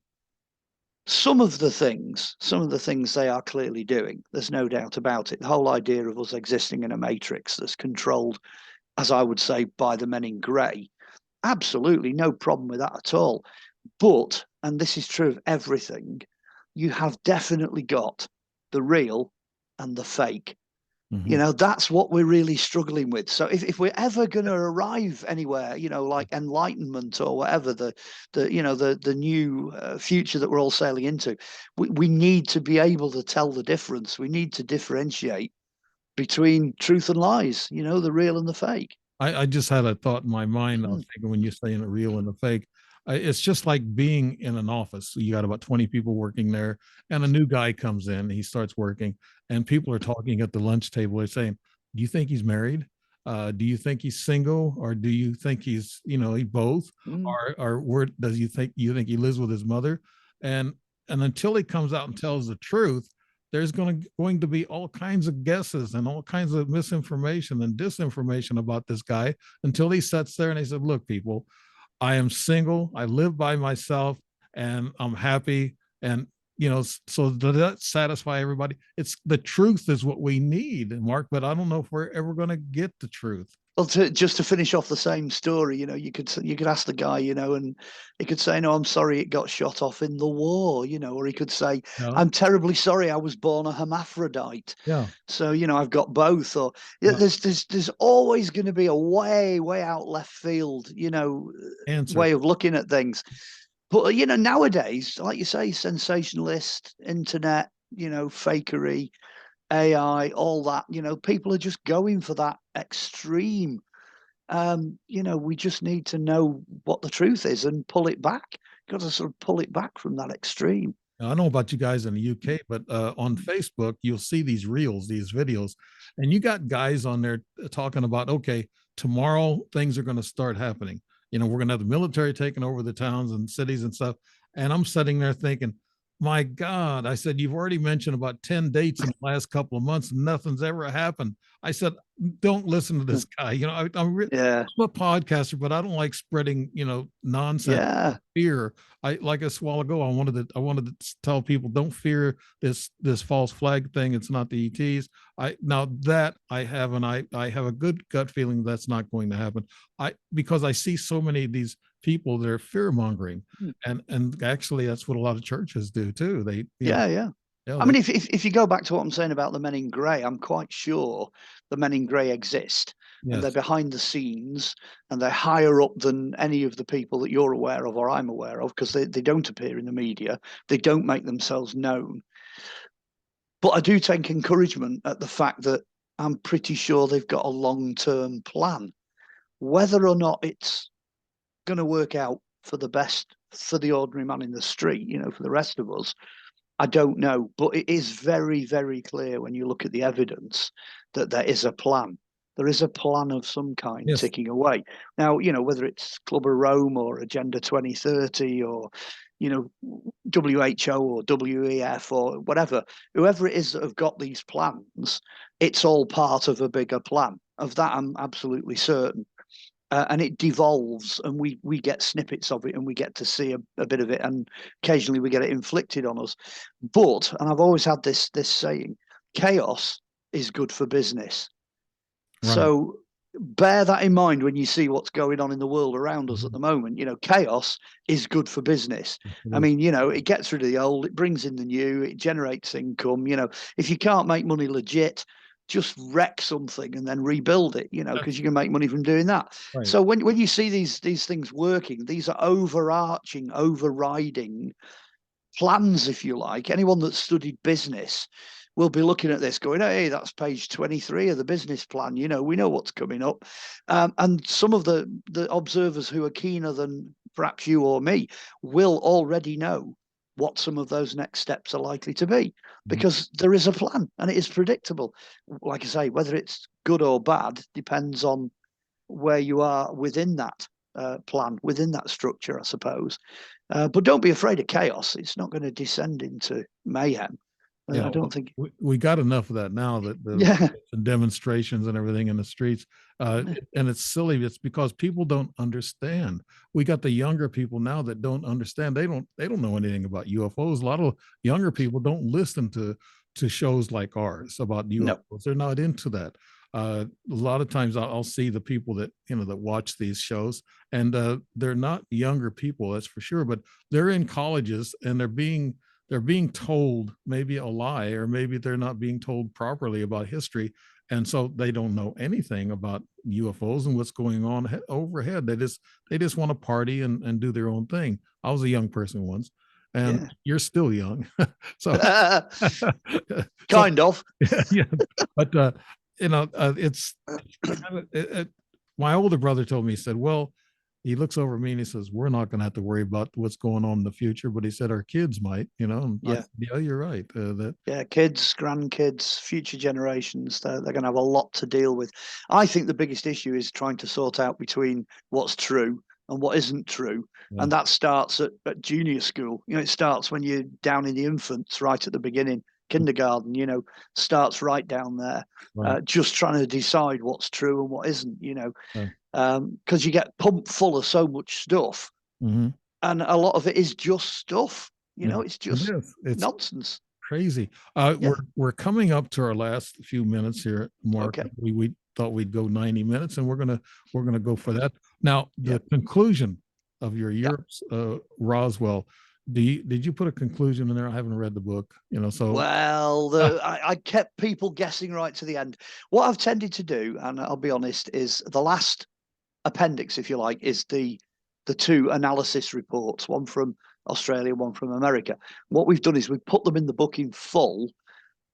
some of the things they are clearly doing. There's no doubt about it. The whole idea of us existing in a matrix that's controlled, as I would say, by the men in grey. Absolutely no problem with that at all. But, and this is true of everything, you have definitely got the real and the fake. Mhm. That's what we're really struggling with. So if we're ever going to arrive anywhere, like enlightenment or whatever, the new future that we're all sailing into, we need to be able to tell the difference. We need to differentiate between truth and lies, the real and the fake. I just had a thought in my mind. I Hmm. was thinking when you're saying the real and the fake, it's just like being in an office. You got about 20 people working there, and a new guy comes in. He starts working, and people are talking at the lunch table. They're saying, "Do you think he's married? Do you think he's single, or do you think he both, Mm. or where does you think he lives with his mother?" And until he comes out and tells the truth, there's going to be all kinds of guesses and all kinds of misinformation and disinformation about this guy until he sits there and he said, "Look, people, I am single, I live by myself, and I'm happy." And so does that satisfy everybody? It's the truth is what we need, Mark, but I don't know if we're ever going to get the truth. Well, just to finish off the same story, you could ask the guy, and he could say, "No, I'm sorry, it got shot off in the war," or he could say, Yeah, "I'm terribly sorry, I was born a hermaphrodite, yeah, so I've got both." Or yeah. there's always going to be a way out left field, Answer. way of looking at things. But nowadays, like you say, sensationalist, internet, fakery, AI, all that, people are just going for that extreme. We just need to know what the truth is and pull it back. Got to sort of pull it back from that extreme. I don't know about you guys in the UK, but on Facebook, you'll see these reels, these videos, and you got guys on there talking about, okay, tomorrow things are going to start happening. We're going to have the military taking over the towns and cities and stuff. And I'm sitting there thinking, my God, I said, you've already mentioned about 10 dates in the last couple of months. And nothing's ever happened. I said, don't listen to this guy. Yeah, I'm a podcaster, but I don't like spreading, nonsense, yeah. fear. I like a while ago. I wanted to tell people don't fear this false flag thing. It's not the ETs. Now that I have, and I have a good gut feeling that's not going to happen. Because I see so many of these people that are fear mongering, Hmm. and actually that's what a lot of churches do too. They Yeah, yeah. yeah I mean, if you go back to what I'm saying about the men in grey, I'm quite sure the men in grey exist, and they're yes behind the scenes, and they're higher up than any of the people that you're aware of or I'm aware of, because they don't appear in the media, they don't make themselves known. But I do take encouragement at the fact that I'm pretty sure they've got a long-term plan. Whether or not it's going to work out for the best for the ordinary man in the street, for the rest of us, I don't know, but it is very, very clear when you look at the evidence that there is a plan. There is a plan of some kind Yes. ticking away. Now, whether it's Club of Rome or Agenda 2030 or, WHO or WEF or whatever, whoever it is that have got these plans, it's all part of a bigger plan. Of that, I'm absolutely certain. And it devolves, and we get snippets of it, and we get to see a bit of it, and occasionally we get it inflicted on us. But, and I've always had this saying, chaos is good for business. Right. So bear that in mind when you see what's going on in the world around us at the moment. Chaos is good for business. I mean, it gets rid of the old, it brings in the new, it generates income. If you can't make money legit, just wreck something and then rebuild it, because you can make money from doing that. Right. So when you see these things working, these are overarching, overriding plans, if you like. Anyone that's studied business will be looking at this going, hey, that's page 23 of the business plan. We know what's coming up. And some of the observers who are keener than perhaps you or me will already know what some of those next steps are likely to be, because there is a plan and it is predictable. Like I say, whether it's good or bad depends on where you are within that plan, within that structure, I suppose. But don't be afraid of chaos. It's not going to descend into mayhem. Yeah, I don't think we got enough of that now, that the demonstrations and everything in the streets. And it's silly. It's because people don't understand. We got the younger people now that don't understand. They don't know anything about UFOs. A lot of younger people don't listen to shows like ours about UFOs. No. They're not into that. A lot of times I'll see the people that that watch these shows, and they're not younger people, that's for sure, but they're in colleges and they're being told maybe a lie, or maybe they're not being told properly about history, and so they don't know anything about UFOs and what's going on overhead. They just want to party and do their own thing. I was a young person once, and you're still young, so kind of. Yeah, but it's my older brother told me, he said, well, he looks over at me and he says, we're not going to have to worry about what's going on in the future, but he said our kids might. And I said, yeah, you're right. Kids, grandkids, future generations, they're going to have a lot to deal with. I think the biggest issue is trying to sort out between what's true and what isn't true. And that starts at junior school. It starts when you're down in the infants, right at the beginning. Kindergarten, starts right down there, just trying to decide what's true and what isn't, because you get pumped full of so much stuff, and a lot of it is just stuff. It's just it's nonsense. Crazy. We're coming up to our last few minutes here, Mark. Okay. We thought we'd go 90 minutes, and we're gonna go for that. Now, the conclusion of your Europe's Roswell. Did you put a conclusion in there? I haven't read the book, so. Well, I kept people guessing right to the end. What I've tended to do, and I'll be honest, is the last appendix, if you like, is the two analysis reports, one from Australia, one from America. What we've done is we've put them in the book in full,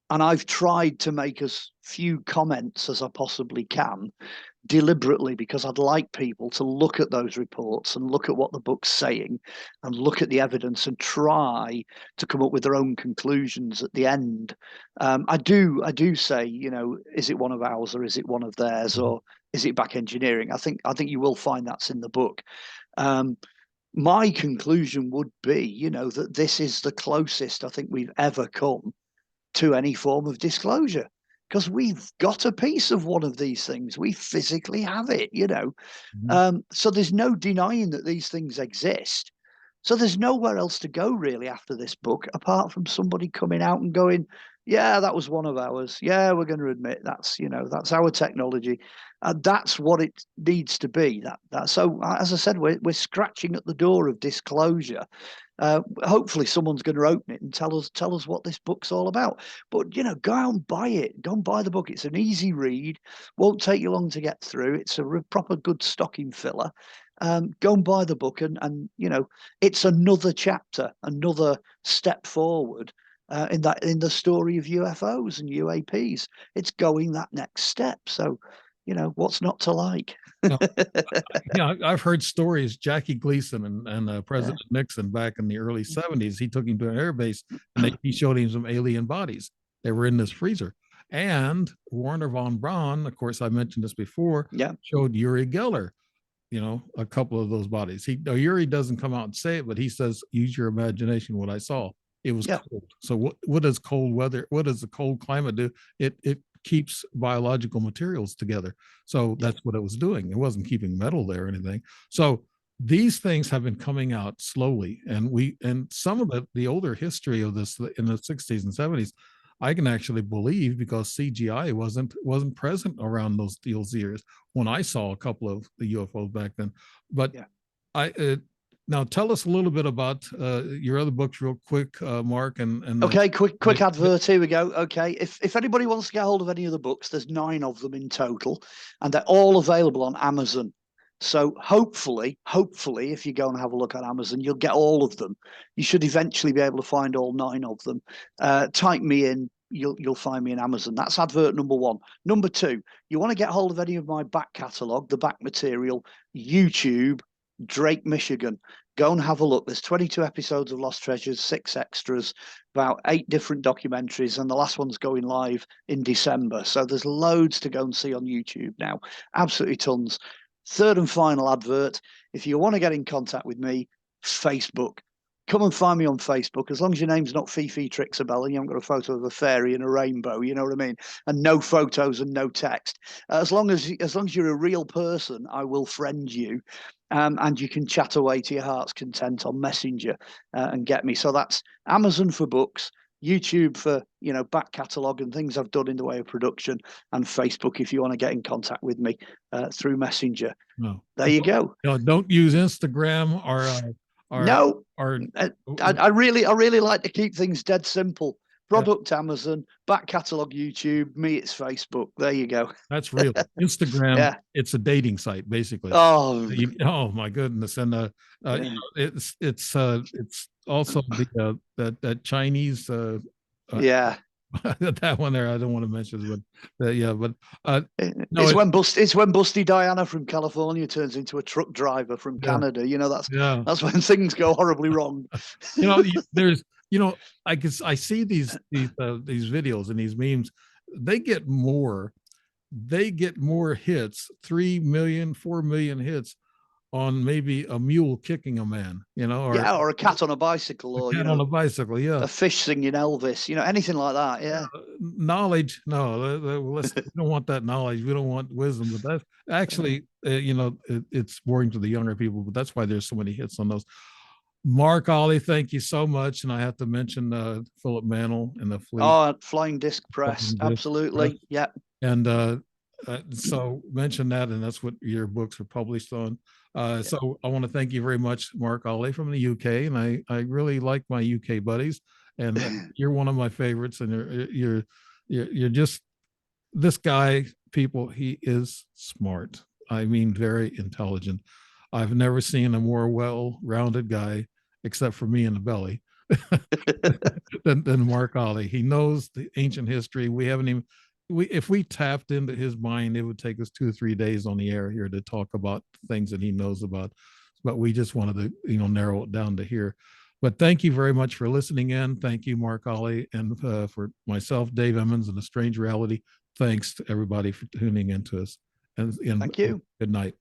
and I've tried to make as few comments as I possibly can, deliberately, because I'd like people to look at those reports and look at what the book's saying and look at the evidence and try to come up with their own conclusions at the end. I do say, is it one of ours or is it one of theirs, or is it back engineering? I think you will find that's in the book. My conclusion would be, that this is the closest I think we've ever come to any form of disclosure, because we've got a piece of one of these things. We physically have it, so there's no denying that these things exist. So there's nowhere else to go really after this book, apart from somebody coming out and going, yeah, that was one of ours. Yeah, we're going to admit that's our technology. That's what it needs to be. So, as I said, we're scratching at the door of disclosure. Hopefully someone's going to open it and tell us what this book's all about. But go out and buy it. Go and buy the book. It's an easy read. Won't take you long to get through. It's a proper good stocking filler. Go and buy the book, and it's another chapter, another step forward in the story of UFOs and UAPs. It's going that next step. So what's not to like? No, I've heard stories. Jackie Gleason and President Nixon back in the early 70s, he took him to an air base and he showed him some alien bodies. They were in this freezer. And Werner von Braun, of course, I mentioned this before, showed Uri Geller, a couple of those bodies. Uri doesn't come out and say it, but he says, use your imagination. What I saw, it was cold. So what does cold weather, what does the cold climate do? It keeps biological materials together. So that's what it was doing. It wasn't keeping metal there or anything. So these things have been coming out slowly, and some of the older history of this in the 60s and 70s, I can actually believe, because CGI wasn't present around those years when I saw a couple of the UFOs back then. But now tell us a little bit about your other books real quick, Mark. And okay, quick advert. Here we go. Okay, if anybody wants to get hold of any of the books, there's 9 of them in total, and they're all available on Amazon. So hopefully, if you go and have a look at Amazon, you'll get all of them. You should eventually be able to find all 9 of them. Type me in. You'll find me in Amazon. That's advert number 1. Number 2, you want to get hold of any of my back catalogue, the back material, YouTube, Drake, Michigan. Go and have a look. There's 22 episodes of Lost Treasures, 6 extras, about 8 different documentaries, and the last one's going live in December. So there's loads to go and see on YouTube now. Absolutely tons. Third and final advert. If you want to get in contact with me, Facebook. Come and find me on Facebook. As long as your name's not Fifi Trixabella and you haven't got a photo of a fairy and a rainbow, you know what I mean? And no photos and no text. As long as you're a real person, I will friend you. And you can chat away to your heart's content on Messenger and get me. So that's Amazon for books, YouTube for back catalogue and things I've done in the way of production, and Facebook if you want to get in contact with me through Messenger. No, there you go. No, don't use Instagram or no. I really like to keep things dead simple. Product Amazon, back catalog YouTube, me it's Facebook. There you go. That's real. Instagram, it's a dating site basically. Oh, oh my goodness, and it's also the that Chinese that one there I don't want to mention, but it's when Busty Diana from California turns into a truck driver from Canada. That's when things go horribly wrong. There's I see these videos and these memes. They get more hits, 3 million, 4 million hits on maybe a mule kicking a man, or a cat on a bicycle, or on a bicycle, a fish singing Elvis, anything like that. Knowledge, no, we don't want that knowledge. We don't want wisdom, but that's actually, it's boring to the younger people. But that's why there's so many hits on those. Mark, Olly, thank you so much. And I have to mention Philip Mantle and the Fleet. Oh, Flying Disc Press, absolutely, yeah. And so mention that, and that's what your books are published on. So I want to thank you very much, Mark, Olly from the UK, and I really like my UK buddies, and you're one of my favorites, and you're just this guy, people. He is smart. I mean, very intelligent. I've never seen a more well-rounded guy, except for me in the belly, than Mark Olly. He knows the ancient history. We haven't even. If we tapped into his mind, it would take us 2 or 3 days on the air here to talk about things that he knows about. But we just wanted to, narrow it down to here. But thank you very much for listening in. Thank you, Mark Olly, and for myself, Dave Emmons, and A Strange Reality. Thanks to everybody for tuning in to us. And thank you. Good night. Bye.